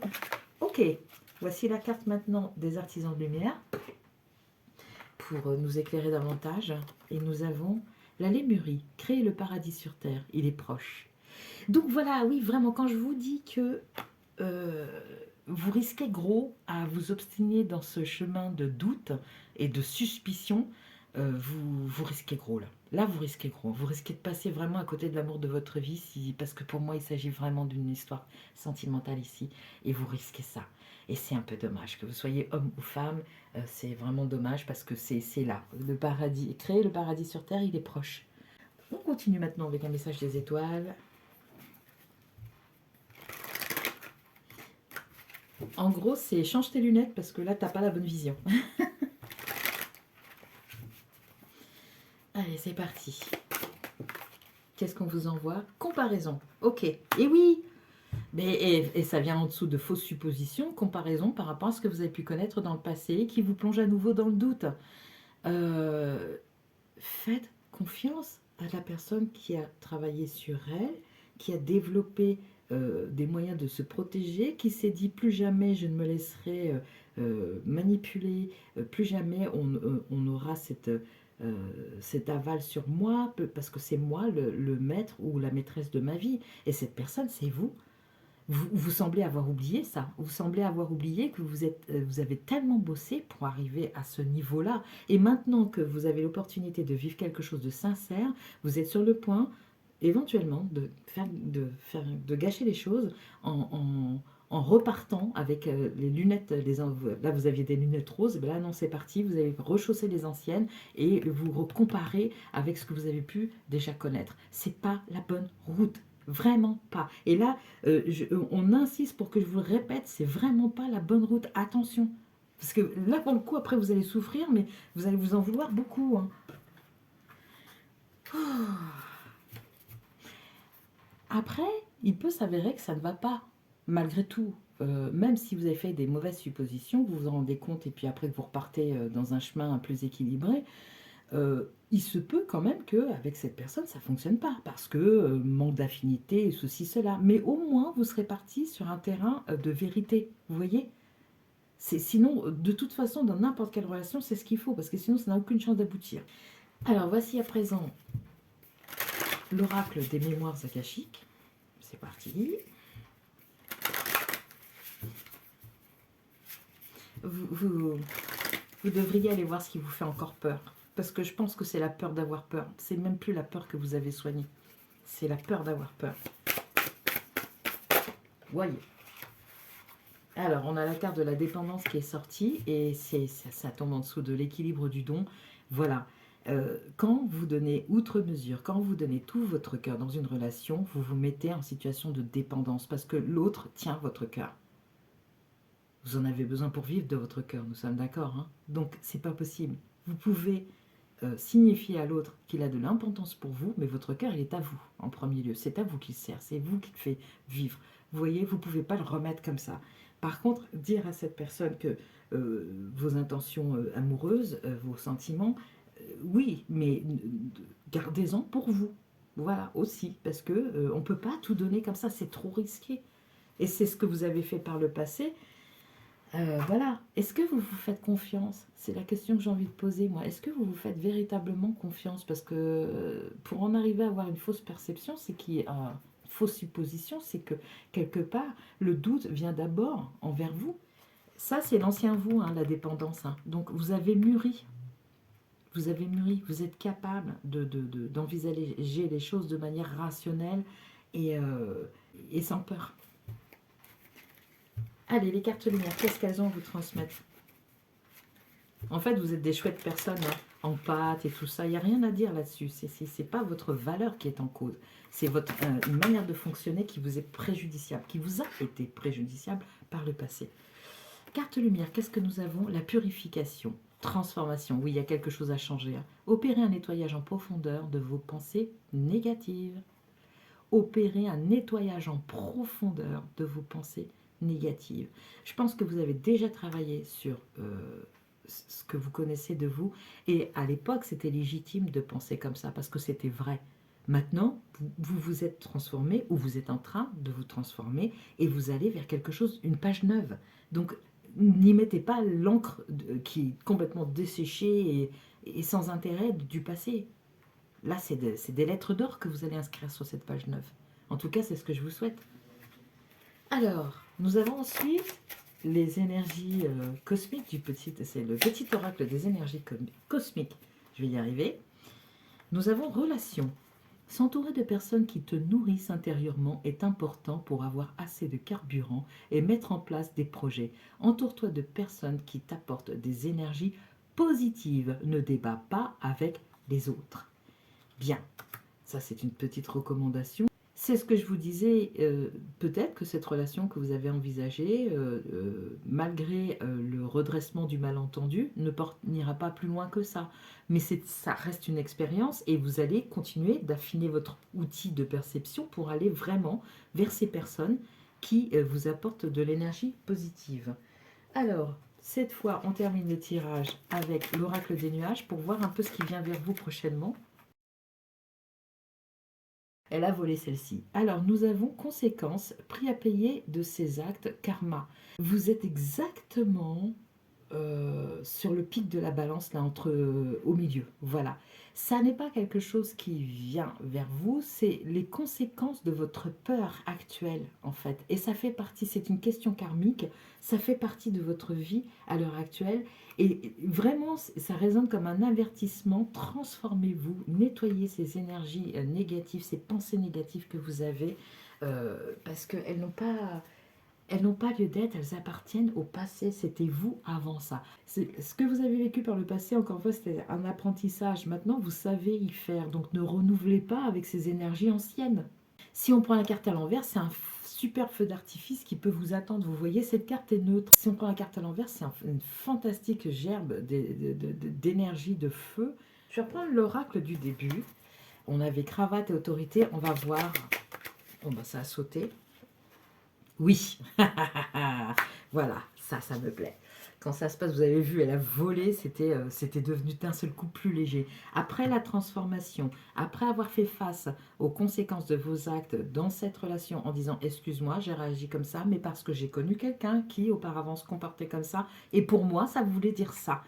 Ok, voici la carte maintenant des artisans de lumière pour nous éclairer davantage. Et nous avons la Lémurie, créer le paradis sur terre, il est proche. Donc voilà, oui, vraiment, quand je vous dis que vous risquez gros à vous obstiner dans ce chemin de doute et de suspicion, vous risquez gros là. Là, vous risquez gros. Vous risquez de passer vraiment à côté de l'amour de votre vie, parce que pour moi, il s'agit vraiment d'une histoire sentimentale ici, et vous risquez ça. Et c'est un peu dommage, que vous soyez homme ou femme, c'est vraiment dommage, parce que c'est là, le paradis, créer le paradis sur terre, il est proche. On continue maintenant avec un message des étoiles. En gros, c'est change tes lunettes parce que là, t'as pas la bonne vision. Allez, c'est parti. Qu'est-ce qu'on vous envoie? Comparaison. Ok. Et oui, et ça vient en dessous de fausses suppositions, comparaison par rapport à ce que vous avez pu connaître dans le passé, qui vous plonge à nouveau dans le doute. Faites confiance à la personne qui a travaillé sur elle qui a développé des moyens de se protéger, qui s'est dit plus jamais je ne me laisserai manipuler, plus jamais on aura cet aval sur moi, parce que c'est moi le maître ou la maîtresse de ma vie. Et cette personne, c'est vous. Vous semblez avoir oublié ça. Vous semblez avoir oublié que vous avez tellement bossé pour arriver à ce niveau-là. Et maintenant que vous avez l'opportunité de vivre quelque chose de sincère, vous êtes sur le point, éventuellement, de gâcher les choses en repartant avec les lunettes. Là, vous aviez des lunettes roses. Ben là, non, c'est parti. Vous avez rechaussé les anciennes et vous comparez avec ce que vous avez pu déjà connaître. C'est pas la bonne route. Vraiment pas. Et là, on insiste pour que je vous le répète, c'est vraiment pas la bonne route. Attention. Parce que là, pour le coup, après, vous allez souffrir, mais vous allez vous en vouloir beaucoup. Hein. Après, il peut s'avérer que ça ne va pas, malgré tout. Même si vous avez fait des mauvaises suppositions, vous vous en rendez compte, et puis après que vous repartez dans un chemin plus équilibré, il se peut quand même qu'avec cette personne, ça ne fonctionne pas, parce que manque d'affinité, ceci, cela. Mais au moins, vous serez parti sur un terrain de vérité, vous voyez. Sinon, de toute façon, dans n'importe quelle relation, c'est ce qu'il faut, parce que sinon, ça n'a aucune chance d'aboutir. Alors, voici à présent l'oracle des mémoires akashiques. C'est parti. Vous devriez aller voir ce qui vous fait encore peur. Parce que je pense que c'est la peur d'avoir peur. C'est même plus la peur que vous avez soignée. C'est la peur d'avoir peur. Voyez. Alors, on a la carte de la dépendance qui est sortie. Et ça tombe en dessous de l'équilibre du don. Voilà. Quand vous donnez outre mesure, quand vous donnez tout votre cœur dans une relation, vous vous mettez en situation de dépendance. Parce que l'autre tient votre cœur. Vous en avez besoin pour vivre de votre cœur, nous sommes d'accord. Hein. Donc, c'est pas possible. Vous pouvez signifier à l'autre qu'il a de l'importance pour vous, mais votre cœur, il est à vous, en premier lieu. C'est à vous qu'il sert, c'est vous qui le fait vivre. Vous voyez, vous ne pouvez pas le remettre comme ça. Par contre, dire à cette personne que vos intentions amoureuses, vos sentiments, oui, mais gardez-en pour vous. Voilà, aussi, parce que on ne peut pas tout donner comme ça, c'est trop risqué. Et c'est ce que vous avez fait par le passé. Voilà. Est-ce que vous vous faites confiance? C'est la question que j'ai envie de poser, moi. Est-ce que vous vous faites véritablement confiance? Parce que pour en arriver à avoir une fausse perception, c'est qu'il y a une fausse supposition, c'est que quelque part, le doute vient d'abord envers vous. Ça, c'est l'ancien vous, hein, la dépendance. Hein. Donc, vous avez mûri. Vous avez mûri. Vous êtes capable d'envisager les choses de manière rationnelle et sans peur. Allez, les cartes lumière, qu'est-ce qu'elles ont à vous transmettre? En fait, vous êtes des chouettes personnes, hein, en pâte et tout ça. Il n'y a rien à dire là-dessus. C'est pas votre valeur qui est en cause. C'est une manière de fonctionner qui vous est préjudiciable, qui vous a été préjudiciable par le passé. Carte lumière, qu'est-ce que nous avons? La purification, transformation. Oui, il y a quelque chose à changer. Hein. Opérer un nettoyage en profondeur de vos pensées négatives. Opérer un nettoyage en profondeur de vos pensées négatives. Je pense que vous avez déjà travaillé sur ce que vous connaissez de vous. Et à l'époque, c'était légitime de penser comme ça parce que c'était vrai. Maintenant, vous vous êtes transformé ou vous êtes en train de vous transformer et vous allez vers quelque chose, une page neuve. Donc, n'y mettez pas l'encre qui est complètement desséchée et sans intérêt du passé. Là, c'est des lettres d'or que vous allez inscrire sur cette page neuve. En tout cas, c'est ce que je vous souhaite. Alors, nous avons ensuite les énergies cosmiques c'est le petit oracle des énergies cosmiques. Je vais y arriver. Nous avons relation. S'entourer de personnes qui te nourrissent intérieurement est important pour avoir assez de carburant et mettre en place des projets. Entoure-toi de personnes qui t'apportent des énergies positives. Ne débat pas avec les autres. Bien, ça c'est une petite recommandation. C'est ce que je vous disais, peut-être que cette relation que vous avez envisagée, malgré le redressement du malentendu, n'ira pas plus loin que ça. Mais ça reste une expérience et vous allez continuer d'affiner votre outil de perception pour aller vraiment vers ces personnes qui vous apportent de l'énergie positive. Alors, cette fois, on termine le tirage avec l'oracle des nuages pour voir un peu ce qui vient vers vous prochainement. elle a volé celle-ci. Alors, nous avons conséquence, prix à payer de ces actes, karma. Vous êtes exactement sur le pic de la balance, là, au milieu. Voilà. Ça n'est pas quelque chose qui vient vers vous, c'est les conséquences de votre peur actuelle, en fait. Et ça fait partie, c'est une question karmique, ça fait partie de votre vie à l'heure actuelle. Et vraiment, ça résonne comme un avertissement. Transformez-vous, nettoyez ces énergies négatives, ces pensées négatives que vous avez, parce qu'elles n'ont pas... Elles n'ont pas lieu d'être, elles appartiennent au passé, c'était vous avant ça. Ce que vous avez vécu par le passé, encore une fois, c'était un apprentissage. Maintenant, vous savez y faire, donc ne renouvelez pas avec ces énergies anciennes. Si on prend la carte à l'envers, c'est un super feu d'artifice qui peut vous attendre. Vous voyez, cette carte est neutre. Si on prend la carte à l'envers, c'est une fantastique gerbe d'énergie, de feu. Je vais reprendre l'oracle du début. On avait cravate et autorité, on va voir. Bon, bah, ça a sauté. Oui, voilà, ça me plaît. Quand ça se passe, vous avez vu, elle a volé, c'était devenu d'un seul coup plus léger. Après la transformation, après avoir fait face aux conséquences de vos actes dans cette relation en disant « Excuse-moi, j'ai réagi comme ça, mais parce que j'ai connu quelqu'un qui auparavant se comportait comme ça, et pour moi, ça voulait dire ça. »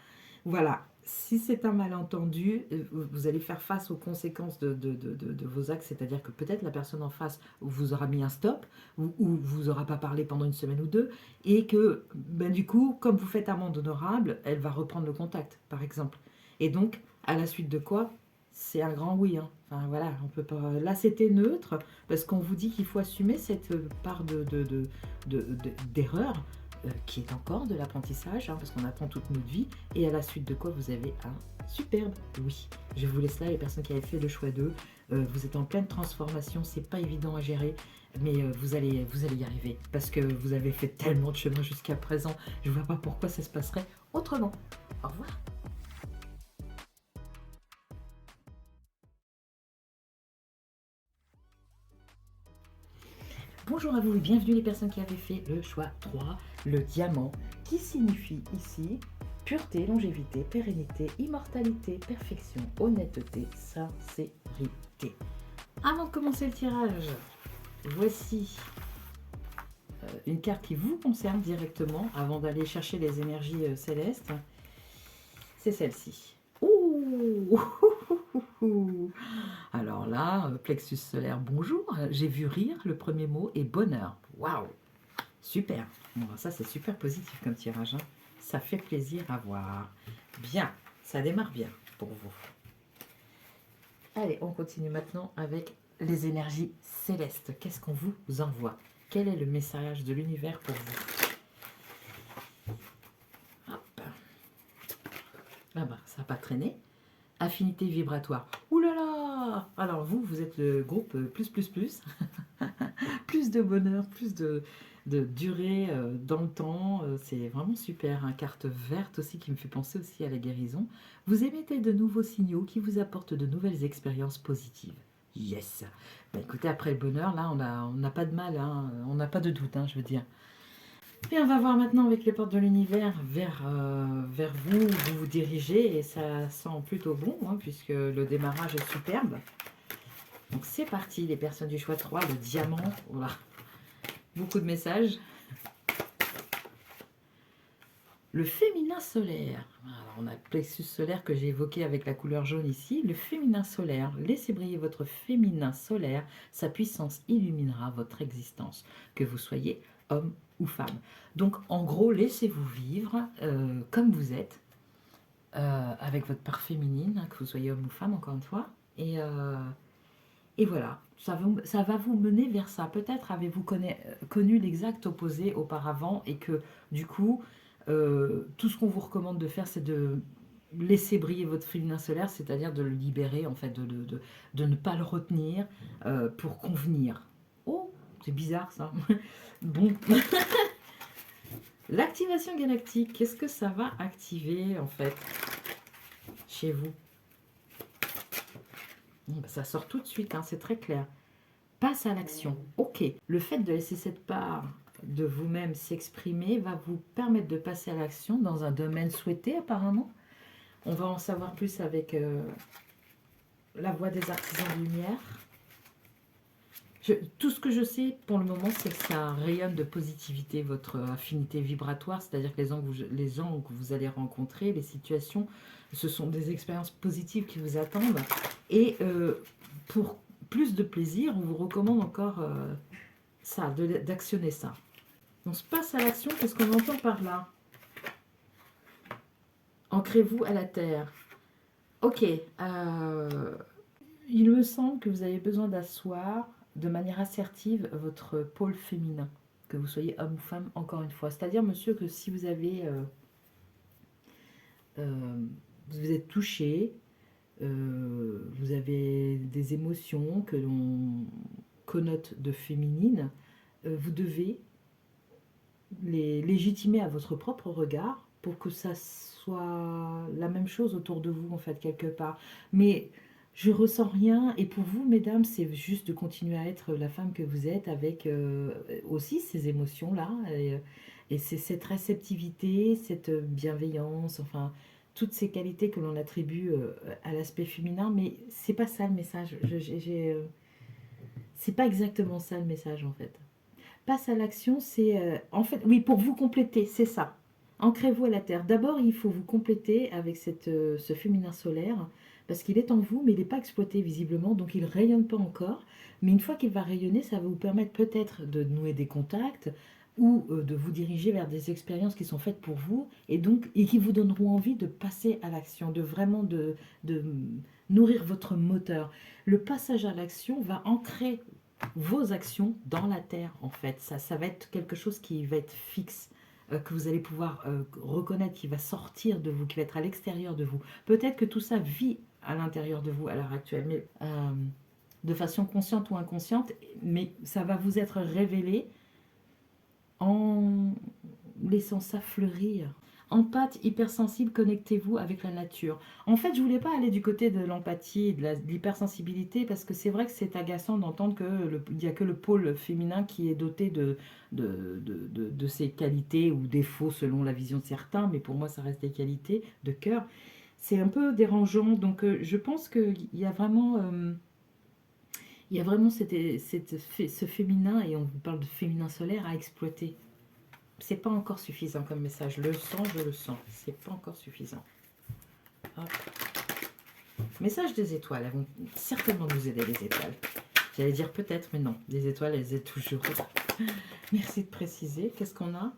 Voilà, si c'est un malentendu, vous allez faire face aux conséquences de vos actes, c'est-à-dire que peut-être la personne en face vous aura mis un stop, ou vous aura pas parlé pendant une semaine ou deux, et que ben, du coup, comme vous faites amende honorable, elle va reprendre le contact, par exemple. Et donc, à la suite de quoi, c'est un grand oui. Hein. Enfin voilà, on peut pas. Là, c'était neutre, parce qu'on vous dit qu'il faut assumer cette part d'erreur. Qui est encore de l'apprentissage, hein, parce qu'on apprend toute notre vie, et à la suite de quoi vous avez un superbe oui. Je vous laisse là, les personnes qui avaient fait le choix d'eux, vous êtes en pleine transformation, c'est pas évident à gérer, mais vous allez y arriver, parce que vous avez fait tellement de chemin jusqu'à présent, je vois pas pourquoi ça se passerait autrement. Au revoir. Bonjour à vous et bienvenue les personnes qui avaient fait le choix 3, le diamant, qui signifie ici pureté, longévité, pérennité, immortalité, perfection, honnêteté, sincérité. Avant de commencer le tirage, voici une carte qui vous concerne directement avant d'aller chercher les énergies célestes. C'est celle-ci. Ouh Alors là, plexus solaire, bonjour. J'ai vu rire, le premier mot, et bonheur. Waouh, super. Bon, ça, c'est super positif comme tirage. Hein. Ça fait plaisir à voir. Bien, ça démarre bien pour vous. Allez, on continue maintenant avec les énergies célestes. Qu'est-ce qu'on vous envoie? Quel est le message de l'univers pour vous? Hop. Ah bah, ça n'a pas traîné. Affinité vibratoire. Ouh là là! Alors vous êtes le groupe plus. Plus de bonheur, plus de durée dans le temps. C'est vraiment super. Une carte verte aussi qui me fait penser aussi à la guérison. Vous émettez de nouveaux signaux qui vous apportent de nouvelles expériences positives. Yes! Bah, écoutez, après le bonheur, là, on n'a pas de mal. Hein, on n'a pas de doute, hein, je veux dire. Et on va voir maintenant avec les portes de l'univers vers vous, où vous vous dirigez, et ça sent plutôt bon, hein, puisque le démarrage est superbe. Donc c'est parti, les personnes du choix 3, le diamant, voilà. Beaucoup de messages. Le féminin solaire. Alors, on a le plexus solaire que j'ai évoqué avec la couleur jaune ici. Le féminin solaire. Laissez briller votre féminin solaire. Sa puissance illuminera votre existence. Que vous soyez homme ou femme. Donc, en gros, laissez-vous vivre comme vous êtes. Avec votre part féminine, hein, que vous soyez homme ou femme, encore une fois. Et voilà, ça va vous mener vers ça. Peut-être avez-vous connu l'exact opposé auparavant et que du coup, tout ce qu'on vous recommande de faire, c'est de laisser briller votre féminin solaire, c'est-à-dire de le libérer, en fait, de ne pas le retenir pour convenir. Oh, c'est bizarre ça. Bon. L'activation galactique, qu'est-ce que ça va activer en fait chez vous? Ça sort tout de suite, hein, c'est très clair. Passe à l'action. Ok, le fait de laisser cette part de vous-même s'exprimer va vous permettre de passer à l'action dans un domaine souhaité apparemment. On va en savoir plus avec la voix des artisans de lumière. Tout ce que je sais pour le moment, c'est que ça rayonne de positivité, votre affinité vibratoire, c'est-à-dire que les gens que vous allez rencontrer, les situations, ce sont des expériences positives qui vous attendent. Et pour plus de plaisir, on vous recommande encore ça, d'actionner ça. On se passe à l'action, qu'est-ce qu'on entend par là? Ancrez-vous à la terre. Ok, il me semble que vous avez besoin d'asseoir de manière assertive votre pôle féminin, que vous soyez homme ou femme, encore une fois. C'est-à-dire, monsieur, que si vous avez, vous êtes touché, vous avez des émotions que l'on connote de féminines, vous devez les légitimer à votre propre regard pour que ça soit la même chose autour de vous, en fait, quelque part. Mais je ressens rien, et pour vous, mesdames, c'est juste de continuer à être la femme que vous êtes avec aussi ces émotions-là, et c'est cette réceptivité, cette bienveillance, enfin, toutes ces qualités que l'on attribue à l'aspect féminin, mais c'est pas ça le message. C'est pas exactement ça le message, en fait. Passe à l'action, c'est en fait, oui, pour vous compléter, c'est ça. Ancrez-vous à la terre. D'abord, il faut vous compléter avec ce féminin solaire, parce qu'il est en vous, mais il n'est pas exploité visiblement, donc il ne rayonne pas encore. Mais une fois qu'il va rayonner, ça va vous permettre peut-être de nouer des contacts ou de vous diriger vers des expériences qui sont faites pour vous et qui vous donneront envie de passer à l'action, de vraiment de nourrir votre moteur. Le passage à l'action va ancrer vos actions dans la terre, en fait. Ça va être quelque chose qui va être fixe, que vous allez pouvoir reconnaître, qui va sortir de vous, qui va être à l'extérieur de vous. Peut-être que tout ça vit à l'intérieur de vous à l'heure actuelle, mais de façon consciente ou inconsciente, mais ça va vous être révélé en laissant ça fleurir. Empathe, hypersensible, connectez-vous avec la nature. En fait, je voulais pas aller du côté de l'empathie et de l'hypersensibilité parce que c'est vrai que c'est agaçant d'entendre qu'il n'y a que le pôle féminin qui est doté de ces qualités ou défauts selon la vision de certains, mais pour moi ça reste des qualités de cœur. C'est un peu dérangeant, donc je pense qu'il y a vraiment... ce féminin, et on vous parle de féminin solaire, à exploiter. C'est pas encore suffisant comme message. Je le sens. C'est pas encore suffisant. Hop. Message des étoiles. Elles vont certainement nous aider, les étoiles. J'allais dire peut-être, mais non. Les étoiles, elles aident toujours. Merci de préciser. Qu'est-ce qu'on a?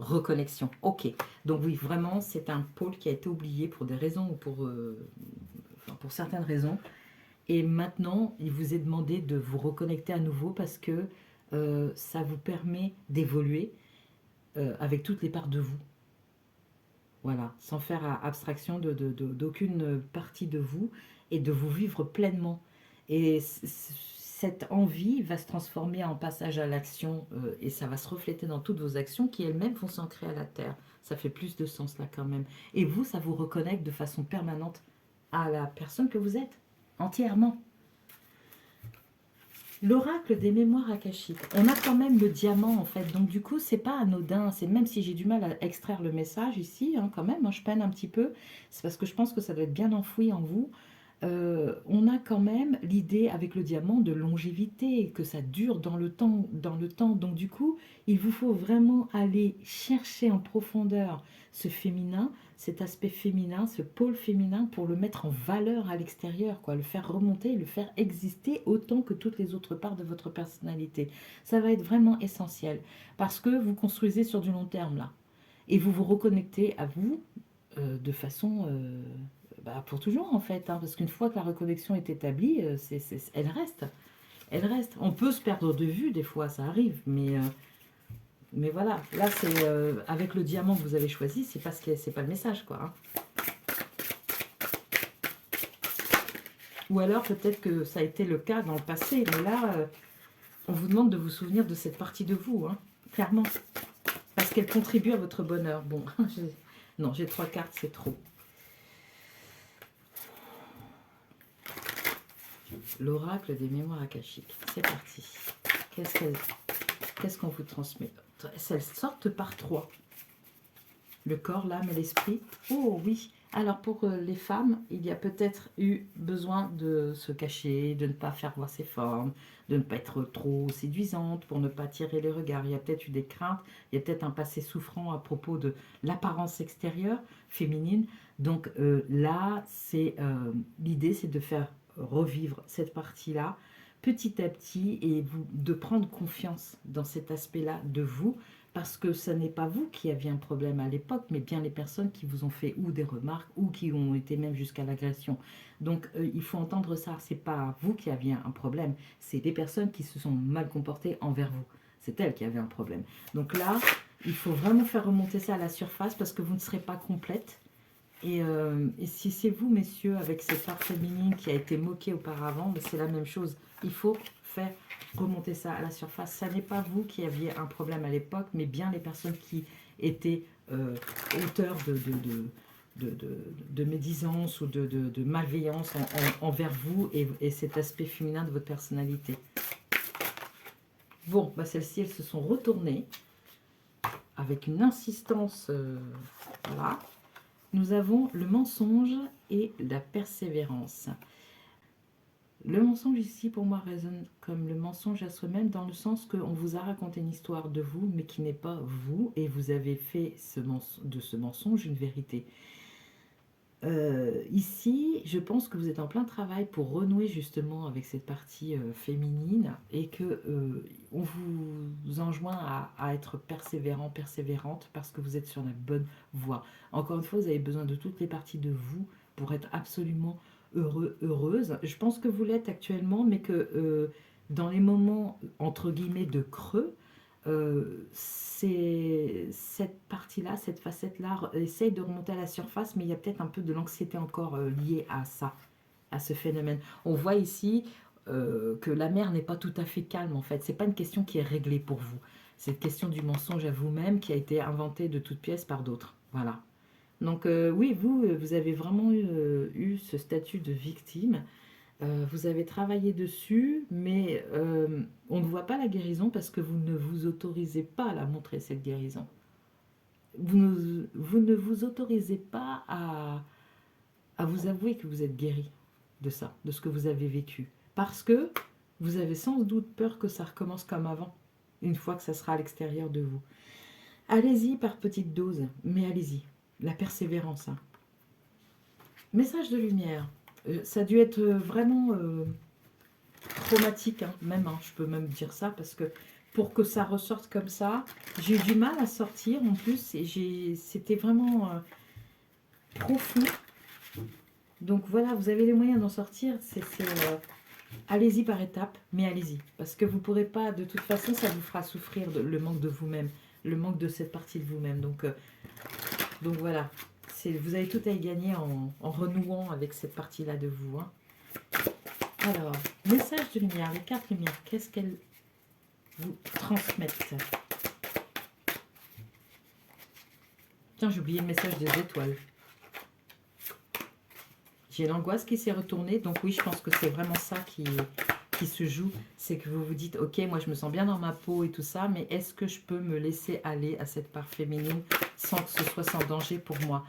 Reconnexion. Ok. Donc oui, vraiment, c'est un pôle qui a été oublié pour des raisons ou pour certaines raisons. Et maintenant, il vous est demandé de vous reconnecter à nouveau parce que ça vous permet d'évoluer avec toutes les parts de vous. Voilà, sans faire abstraction d'aucune partie de vous et de vous vivre pleinement. Et cette envie va se transformer en passage à l'action et ça va se refléter dans toutes vos actions qui elles-mêmes vont s'ancrer à la terre. Ça fait plus de sens là quand même. Et vous, ça vous reconnecte de façon permanente à la personne que vous êtes, entièrement. L'oracle des mémoires akashiques. On a quand même le diamant en fait, donc du coup c'est pas anodin, c'est même si j'ai du mal à extraire le message ici, hein, quand même, hein, je peine un petit peu, c'est parce que je pense que ça doit être bien enfoui en vous. On a quand même l'idée avec le diamant de longévité, que ça dure dans le temps, donc du coup il vous faut vraiment aller chercher en profondeur ce féminin, cet aspect féminin, ce pôle féminin pour le mettre en valeur à l'extérieur, quoi, le faire remonter, le faire exister autant que toutes les autres parts de votre personnalité. Ça va être vraiment essentiel parce que vous construisez sur du long terme là et vous vous reconnectez à vous de façon pour toujours en fait, hein, parce qu'une fois que la reconnexion est établie, elle reste. Elle reste. On peut se perdre de vue des fois, ça arrive, mais voilà, là c'est avec le diamant que vous avez choisi, c'est pas le message quoi. Hein. Ou alors peut-être que ça a été le cas dans le passé, mais là on vous demande de vous souvenir de cette partie de vous, hein, clairement, parce qu'elle contribue à votre bonheur. Bon, non, j'ai 3 cartes, c'est trop. L'oracle des mémoires akashiques, c'est parti. Qu'est-ce qu'on vous transmet? Elles sortent par 3. Le corps, l'âme et l'esprit. Oh oui, Alors pour les femmes, il y a peut-être eu besoin de se cacher, de ne pas faire voir ses formes, de ne pas être trop séduisante pour ne pas attirer les regards. Il y a peut-être eu des craintes, il y a peut-être un passé souffrant à propos de l'apparence extérieure féminine. Donc là, l'idée, c'est de faire revivre cette partie-là petit à petit et de prendre confiance dans cet aspect-là de vous parce que ce n'est pas vous qui aviez un problème à l'époque, mais bien les personnes qui vous ont fait ou des remarques ou qui ont été même jusqu'à l'agression. Donc il faut entendre ça, c'est pas vous qui aviez un problème, c'est les personnes qui se sont mal comportées envers vous. C'est elles qui avaient un problème. Donc là, il faut vraiment faire remonter ça à la surface parce que vous ne serez pas complète. Et si c'est vous, messieurs, avec cette part féminine qui a été moquée auparavant, ben c'est la même chose. Il faut faire remonter ça à la surface. Ça n'est pas vous qui aviez un problème à l'époque, mais bien les personnes qui étaient auteurs de médisance ou de malveillance envers vous et cet aspect féminin de votre personnalité. Bon, bah celles-ci, elles se sont retournées avec une insistance, voilà. Nous avons le mensonge et la persévérance. Le mensonge ici, pour moi, résonne comme le mensonge à soi-même dans le sens qu'on vous a raconté une histoire de vous, mais qui n'est pas vous, et vous avez fait de ce mensonge une vérité. Ici, je pense que vous êtes en plein travail pour renouer justement avec cette partie féminine et que on vous enjoint à être persévérant, persévérante parce que vous êtes sur la bonne voie. Encore une fois, vous avez besoin de toutes les parties de vous pour être absolument heureux, heureuse. Je pense que vous l'êtes actuellement, mais que dans les moments entre guillemets de creux, c'est cette partie-là, cette facette-là, essaye de remonter à la surface, mais il y a peut-être un peu de l'anxiété encore liée à ça, à ce phénomène. On voit ici que la mer n'est pas tout à fait calme en fait. C'est pas une question qui est réglée pour vous. C'est une question du mensonge à vous-même qui a été inventé de toutes pièces par d'autres. Voilà. Donc oui, vous avez vraiment eu ce statut de victime. Vous avez travaillé dessus, mais on ne voit pas la guérison parce que vous ne vous autorisez pas à la montrer, cette guérison. Vous ne vous autorisez pas à vous avouer que vous êtes guéri de ça, de ce que vous avez vécu. Parce que vous avez sans doute peur que ça recommence comme avant, une fois que ça sera à l'extérieur de vous. Allez-y par petites doses, mais allez-y. La persévérance. Hein. Message de lumière. Ça a dû être vraiment traumatique, hein, même, hein, je peux même dire ça, parce que pour que ça ressorte comme ça, j'ai eu du mal à sortir en plus, et c'était vraiment profond. Donc voilà, vous avez les moyens d'en sortir, allez-y par étapes, mais allez-y, parce que vous ne pourrez pas, de toute façon, ça vous fera souffrir le manque de vous-même, le manque de cette partie de vous-même. Donc voilà, vous avez tout à y gagner en renouant avec cette partie-là de vous. Hein. Alors, message de lumière, les cartes lumière, qu'est-ce qu'elles vous transmettent? Tiens, j'ai oublié le message des étoiles. J'ai l'angoisse qui s'est retournée, donc oui, je pense que c'est vraiment ça qui se joue. C'est que vous vous dites, ok, moi je me sens bien dans ma peau et tout ça, mais est-ce que je peux me laisser aller à cette part féminine sans que ce soit sans danger pour moi?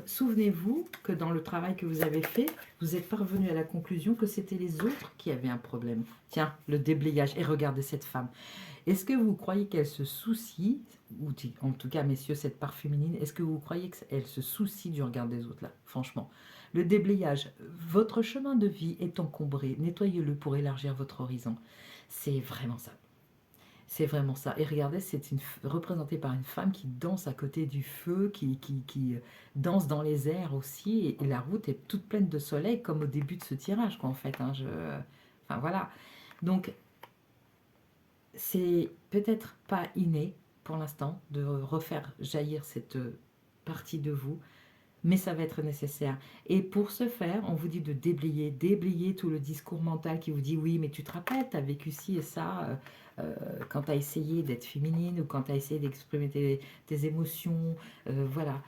Souvenez-vous que dans le travail que vous avez fait, vous êtes parvenu à la conclusion que c'était les autres qui avaient un problème. Tiens, le déblayage. Et regardez cette femme. Est-ce que vous croyez qu'elle se soucie, ou en tout cas, messieurs, cette part féminine, est-ce que vous croyez qu'elle se soucie du regard des autres, là? Franchement. Le déblayage. Votre chemin de vie est encombré. Nettoyez-le pour élargir votre horizon. C'est vraiment ça. C'est vraiment ça. Et regardez, c'est représenté par une femme qui danse à côté du feu, qui danse dans les airs aussi. Et la route est toute pleine de soleil, comme au début de ce tirage, quoi, en fait. Hein, enfin, voilà. Donc, c'est peut-être pas inné, pour l'instant, de refaire jaillir cette partie de vous, mais ça va être nécessaire. Et pour ce faire, on vous dit de déblayer tout le discours mental qui vous dit oui, mais tu te rappelles, tu as vécu ci et ça quand tu as essayé d'être féminine ou quand tu as essayé d'exprimer tes émotions. Voilà.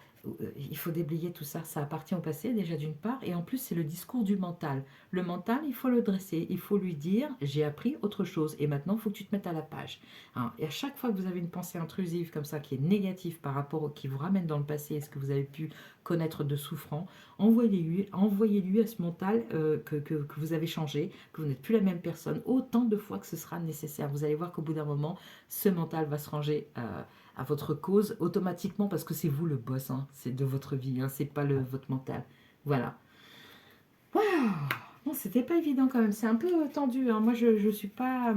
il faut déblayer tout ça. Ça appartient au passé déjà d'une part, et en plus c'est le discours du mental. Le mental, il faut le dresser, il faut lui dire j'ai appris autre chose et maintenant il faut que tu te mettes à la page. Hein, et à chaque fois que vous avez une pensée intrusive comme ça qui est négative par rapport au qui vous ramène dans le passé et ce que vous avez pu connaître de souffrant, envoyez-lui à ce mental que vous avez changé, que vous n'êtes plus la même personne, autant de fois que ce sera nécessaire. Vous allez voir qu'au bout d'un moment, ce mental va se ranger à votre cause automatiquement parce que c'est vous le boss, hein, c'est de votre vie, hein, c'est pas votre mental. Voilà. Waouh, bon, c'était pas évident quand même, c'est un peu tendu, hein. Moi je suis pas...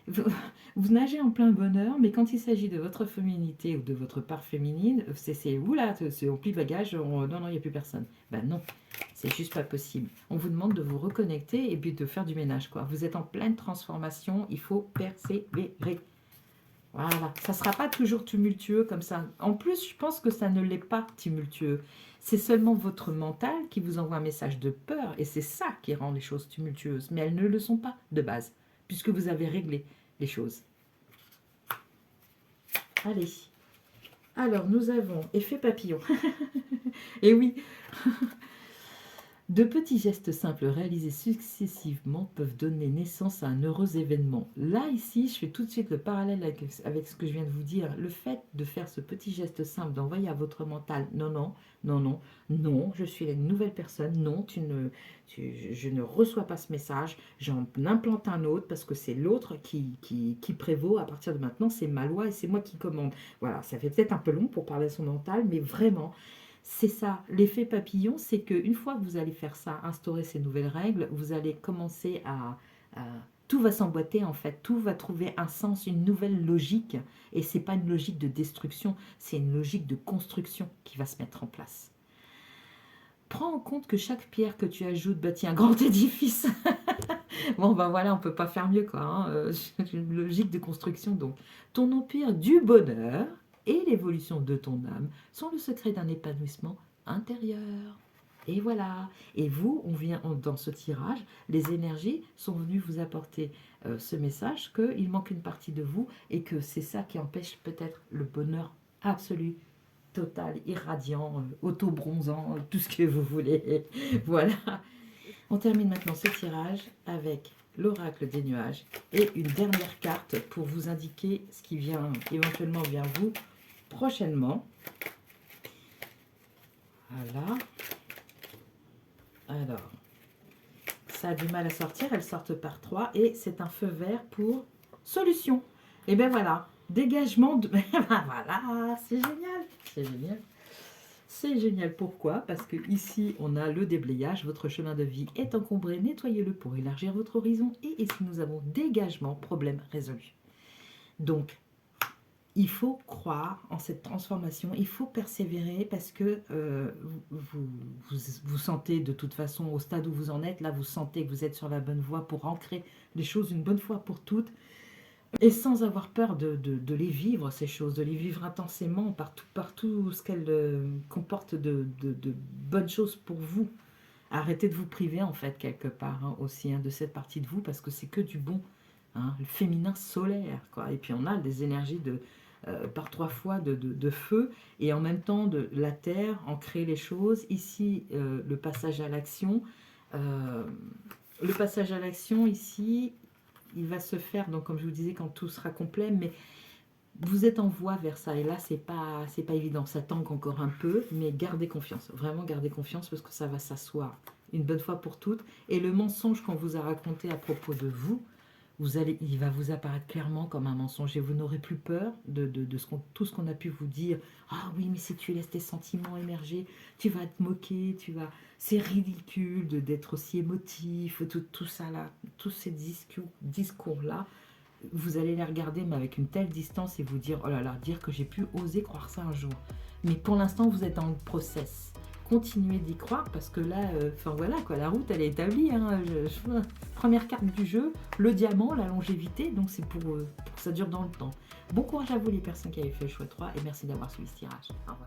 vous, vous nagez en plein bonheur, mais quand il s'agit de votre féminité ou de votre part féminine, c'est oula, c'est on plie bagage, non, non, il n'y a plus personne. Ben non, c'est juste pas possible. On vous demande de vous reconnecter et puis de faire du ménage, quoi. Vous êtes en pleine transformation, il faut persévérer. Voilà, ça ne sera pas toujours tumultueux comme ça. En plus, je pense que ça ne l'est pas tumultueux. C'est seulement votre mental qui vous envoie un message de peur et c'est ça qui rend les choses tumultueuses. Mais elles ne le sont pas de base, puisque vous avez réglé les choses. Allez. Alors, nous avons effet papillon. Et oui, de petits gestes simples réalisés successivement peuvent donner naissance à un heureux événement. Là, ici, je fais tout de suite le parallèle avec ce que je viens de vous dire. Le fait de faire ce petit geste simple, d'envoyer à votre mental, non, non, non, non, non, je suis une nouvelle personne, non, je ne reçois pas ce message, j'en implante un autre parce que c'est l'autre qui prévaut. À partir de maintenant, c'est ma loi et c'est moi qui commande. Voilà, ça fait peut-être un peu long pour parler à son mental, mais vraiment... C'est ça, l'effet papillon, c'est qu'une fois que vous allez faire ça, instaurer ces nouvelles règles, vous allez commencer tout va s'emboîter en fait, tout va trouver un sens, une nouvelle logique. Et ce n'est pas une logique de destruction, c'est une logique de construction qui va se mettre en place. Prends en compte que chaque pierre que tu ajoutes bâtit un grand édifice. Bon, ben voilà, on ne peut pas faire mieux, quoi. Hein. Une logique de construction, donc. Ton empire du bonheur et l'évolution de ton âme sont le secret d'un épanouissement intérieur. Et voilà. Et vous, dans ce tirage, les énergies sont venues vous apporter ce message qu'il manque une partie de vous et que c'est ça qui empêche peut-être le bonheur absolu, total, irradiant, auto-bronzant, tout ce que vous voulez. Voilà. On termine maintenant ce tirage avec l'oracle des nuages et une dernière carte pour vous indiquer ce qui vient éventuellement vers vous prochainement. Voilà. Alors, ça a du mal à sortir, elles sortent par 3 et c'est un feu vert pour solution. Et bien voilà, dégagement de... voilà, c'est génial, c'est génial. C'est génial, pourquoi? Parce que ici on a le déblayage, votre chemin de vie est encombré, nettoyez-le pour élargir votre horizon. Et ici nous avons dégagement, problème résolu. Donc, il faut croire en cette transformation, il faut persévérer parce que vous sentez de toute façon au stade où vous en êtes, là vous sentez que vous êtes sur la bonne voie pour ancrer les choses une bonne fois pour toutes. Et sans avoir peur de les vivre, ces choses, de les vivre intensément par tout ce qu'elles comportent de bonnes choses pour vous. Arrêtez de vous priver, en fait, quelque part, hein, aussi, hein, de cette partie de vous, parce que c'est que du bon. Hein, le féminin solaire, quoi. Et puis on a des énergies par 3 fois de feu, et en même temps de la terre, ancrer les choses. Ici, le passage à l'action. Le passage à l'action, ici... il va se faire, donc comme je vous disais, quand tout sera complet, mais vous êtes en voie vers ça, et là, c'est pas évident, ça tangue encore un peu, mais gardez confiance, vraiment gardez confiance, parce que ça va s'asseoir une bonne fois pour toutes, et le mensonge qu'on vous a raconté à propos de vous, il va vous apparaître clairement comme un mensonge, et vous n'aurez plus peur de tout ce qu'on a pu vous dire. Ah oui, mais si tu laisses tes sentiments émerger, tu vas te moquer, c'est ridicule d'être aussi émotif, tout ça là, tous ces discours-là, vous allez les regarder, mais avec une telle distance, et vous dire, oh là là, dire que j'ai pu oser croire ça un jour. Mais pour l'instant, vous êtes dans le process. Continuez d'y croire parce que là, enfin voilà quoi, la route elle est établie. Hein, première carte du jeu, le diamant, la longévité, donc c'est pour que ça dure dans le temps. Bon courage à vous les personnes qui avaient fait le choix 3 et merci d'avoir suivi ce tirage. Au revoir.